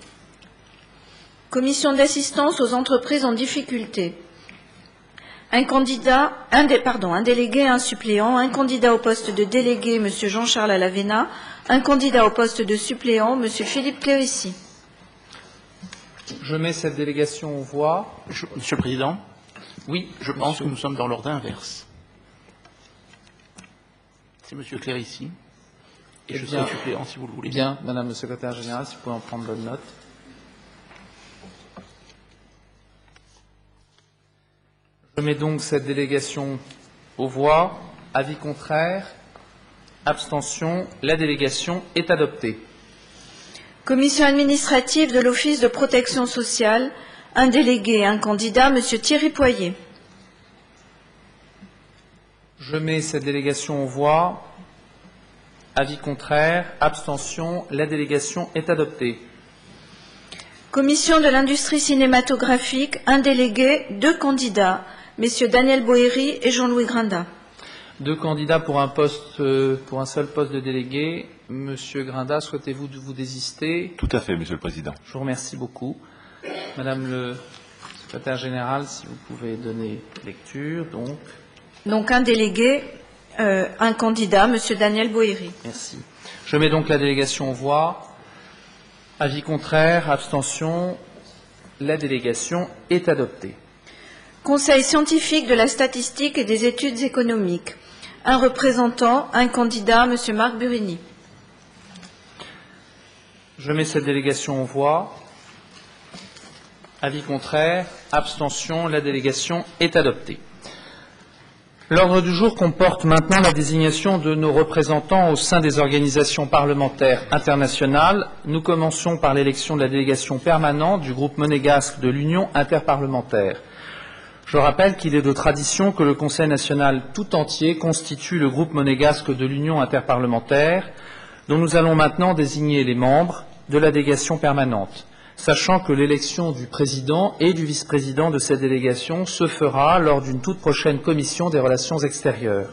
Commission d'assistance aux entreprises en difficulté. Un délégué, un suppléant, un candidat au poste de délégué, M. Jean-Charles Alavena, un candidat au poste de suppléant, M. Philippe Clérici. Je mets cette délégation aux voix. Monsieur le Président, oui, je pense que nous sommes dans l'ordre inverse. C'est M. Clérici et je serai suppléant si vous le voulez. Bien, Madame le Secrétaire Général, si vous pouvez en prendre bonne note. Je mets donc cette délégation aux voix. Avis contraire, abstention. La délégation est adoptée. Commission administrative de l'Office de protection sociale, un délégué, un candidat, M. Thierry Poirier. Je mets cette délégation aux voix. Avis contraire, abstention. La délégation est adoptée. Commission de l'industrie cinématographique, un délégué, 2 candidats, messieurs Daniel Boéry et Jean-Louis Grinda. 2 candidats pour un seul poste de délégué. Monsieur Grinda, souhaitez-vous vous désister? Tout à fait, Monsieur le Président. Je vous remercie beaucoup. Madame le Secrétaire Général, si vous pouvez donner lecture, Donc un délégué, un candidat, monsieur Daniel Boéry. Merci. Je mets donc la délégation aux voix. Avis contraire, abstention. La délégation est adoptée. Conseil scientifique de la statistique et des études économiques. Un représentant, un candidat, M. Marc Burini. Je mets cette délégation aux voix. Avis contraire, abstention. La délégation est adoptée. L'ordre du jour comporte maintenant la désignation de nos représentants au sein des organisations parlementaires internationales. Nous commençons par l'élection de la délégation permanente du groupe monégasque de l'Union interparlementaire. Je rappelle qu'il est de tradition que le Conseil national tout entier constitue le groupe monégasque de l'Union interparlementaire, dont nous allons maintenant désigner les membres de la délégation permanente, sachant que l'élection du président et du vice-président de cette délégation se fera lors d'une toute prochaine commission des relations extérieures.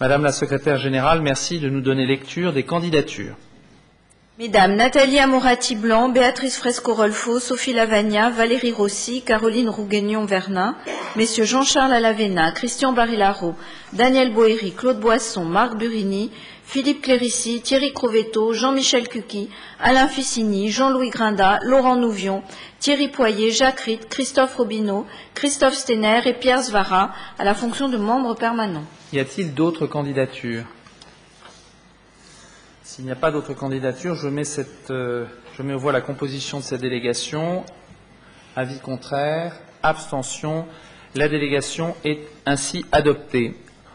Madame la secrétaire générale, merci de nous donner lecture des candidatures. Mesdames Nathalie Amorati-Blanc, Béatrice Fresco-Rolfo, Sophie Lavagna, Valérie Rossi, Caroline Rouguignon-Vernin, Messieurs Jean-Charles Alavena, Christian Barilaro, Daniel Boéry, Claude Boisson, Marc Burini, Philippe Clérici, Thierry Crovetto, Jean-Michel Cuqui, Alain Ficini, Jean-Louis Grinda, Laurent Nouvion, Thierry Poirier, Jacques Ritt, Christophe Robineau, Christophe Stener et Pierre Svara à la fonction de membre permanent. Y a-t-il d'autres candidatures? S'il n'y a pas d'autres candidatures, je mets aux voix la composition de cette délégation. Avis contraire, abstention. La délégation est ainsi adoptée.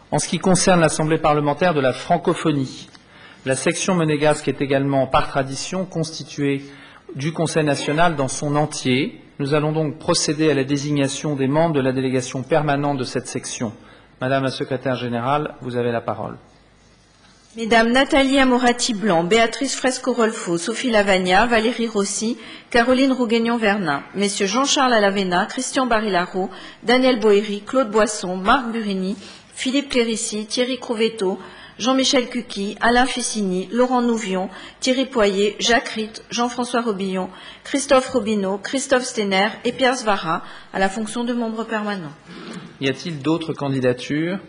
En ce qui concerne l'Assemblée parlementaire de la francophonie, la section monégasque est également, par tradition, constituée du Conseil national dans son entier. Nous allons donc procéder à la désignation des membres de la délégation permanente de cette section. Madame la secrétaire générale, vous avez la parole. Mesdames Nathalie Amorati-Blanc, Béatrice Fresco-Rolfo, Sophie Lavagna, Valérie Rossi, Caroline Rouguignon-Vernin, Messieurs Jean-Charles Alavena, Christian Barilaro, Daniel Boéry, Claude Boisson, Marc Burini, Philippe Clérici, Thierry Crouvetto, Jean-Michel Cuqui, Alain Ficini, Laurent Nouvion, Thierry Poyer, Jacques Ritt, Jean-François Robillon, Christophe Robineau, Christophe Stener et Pierre Svara à la fonction de membre permanent. Y a-t-il d'autres candidatures?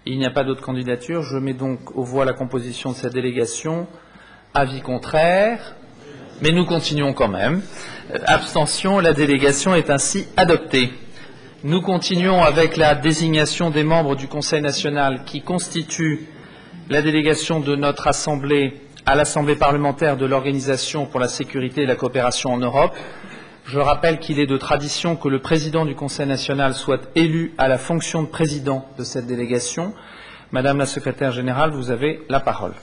Il n'y a pas d'autres candidatures. Je mets donc aux voix la composition de cette délégation. Avis contraire, mais nous continuons quand même. Abstention, la délégation est ainsi adoptée. Nous continuons avec la désignation des membres du Conseil national qui constituent la délégation de notre Assemblée à l'Assemblée parlementaire de l'Organisation pour la sécurité et la coopération en Europe. Je rappelle qu'il est de tradition que le président du Conseil national soit élu à la fonction de président de cette délégation. Madame la secrétaire générale, vous avez la parole.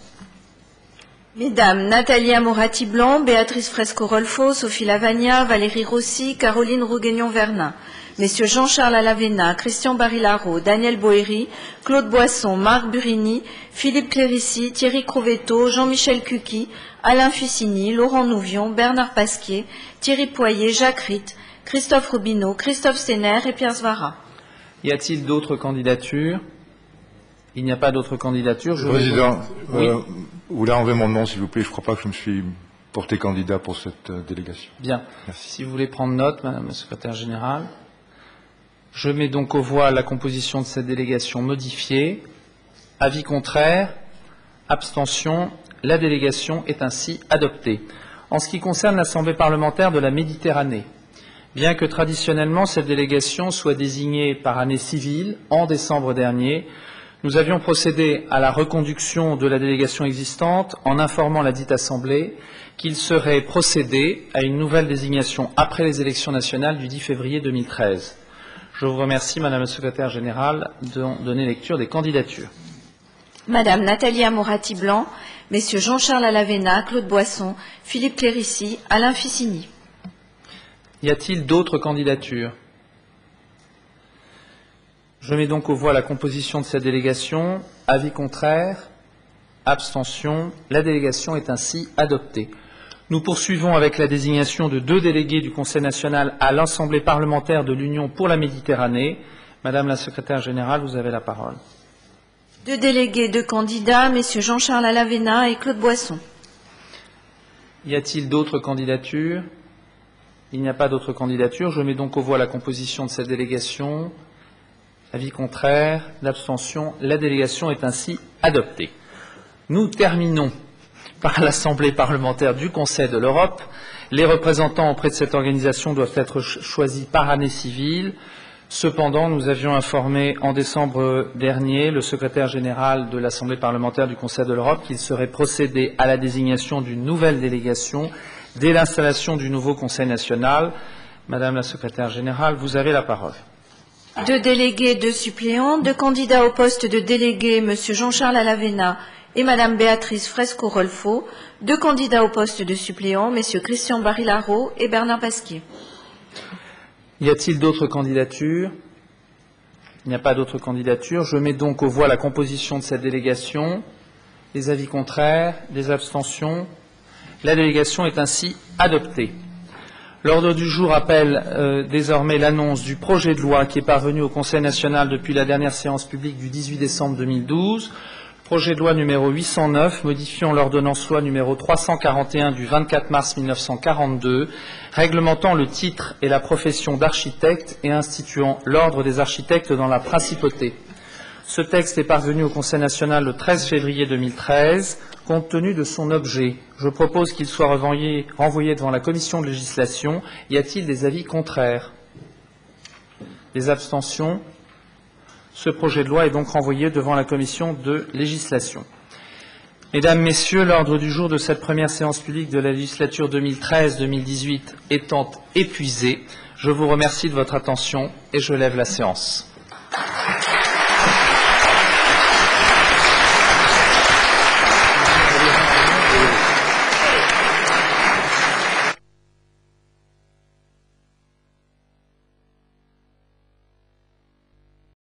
Mesdames Nathalie Amorati-Blanc, Béatrice Fresco-Rolfo, Sophie Lavagna, Valérie Rossi, Caroline Rouguignon-Vernin, Messieurs Jean-Charles Alavena, Christian Barilaro, Daniel Boéry, Claude Boisson, Marc Burini, Philippe Clérici, Thierry Crouvetto, Jean-Michel Cuqui, Alain Ficini, Laurent Nouvion, Bernard Pasquier, Thierry Poyer, Jacques Ritt, Christophe Robineau, Christophe Stener et Pierre Svara. Y a-t-il d'autres candidatures? Il n'y a pas d'autres candidatures. Président, oui. Vous voulez enlever mon nom, s'il vous plaît. Je ne crois pas que je me suis porté candidat pour cette délégation. Bien. Merci. Si vous voulez prendre note, Madame la secrétaire générale. Je mets donc aux voix la composition de cette délégation modifiée. Avis contraire, abstention. La délégation est ainsi adoptée. En ce qui concerne l'Assemblée parlementaire de la Méditerranée, bien que traditionnellement cette délégation soit désignée par année civile en décembre dernier, nous avions procédé à la reconduction de la délégation existante en informant la dite Assemblée qu'il serait procédé à une nouvelle désignation après les élections nationales du 10 février 2013. Je vous remercie, Madame la secrétaire générale, de donner lecture des candidatures. Madame Nathalie Amorati-Blanc, Messieurs Jean-Charles Alavena, Claude Boisson, Philippe Clérici, Alain Ficini. Y a-t-il d'autres candidatures? Je mets donc aux voix la composition de cette délégation. Avis contraire, abstention. La délégation est ainsi adoptée. Nous poursuivons avec la désignation de 2 délégués du Conseil national à l'Assemblée parlementaire de l'Union pour la Méditerranée. Madame la secrétaire générale, vous avez la parole. 2 délégués, 2 candidats, Messieurs Jean-Charles Alavena et Claude Boisson. Y a-t-il d'autres candidatures? Il n'y a pas d'autres candidatures. Je mets donc aux voix la composition de cette délégation. Avis contraire, l'abstention. La délégation est ainsi adoptée. Nous terminons par l'Assemblée parlementaire du Conseil de l'Europe. Les représentants auprès de cette organisation doivent être choisis par année civile. Cependant, nous avions informé en décembre dernier le secrétaire général de l'Assemblée parlementaire du Conseil de l'Europe qu'il serait procédé à la désignation d'une nouvelle délégation dès l'installation du nouveau Conseil national. Madame la secrétaire générale, vous avez la parole. 2 délégués, 2 suppléants, 2 candidats au poste de délégué, Monsieur Jean-Charles Alavena et Madame Béatrice Fresco-Rolfo, 2 candidats au poste de suppléant, Messieurs Christian Barilaro et Bernard Pasquier. Y a-t-il d'autres candidatures? Il n'y a pas d'autres candidatures. Je mets donc aux voix la composition de cette délégation. Les avis contraires, les abstentions. La délégation est ainsi adoptée. L'ordre du jour appelle désormais l'annonce du projet de loi qui est parvenu au Conseil national depuis la dernière séance publique du 18 décembre 2012. Projet de loi numéro 809, modifiant l'ordonnance loi numéro 341 du 24 mars 1942, réglementant le titre et la profession d'architecte et instituant l'ordre des architectes dans la principauté. Ce texte est parvenu au Conseil national le 13 février 2013. Compte tenu de son objet, je propose qu'il soit renvoyé devant la commission de législation. Y a-t-il des avis contraires? Des abstentions? Ce projet de loi est donc renvoyé devant la commission de législation. Mesdames, Messieurs, l'ordre du jour de cette première séance publique de la législature 2013-2018 étant épuisé, je vous remercie de votre attention et je lève la séance.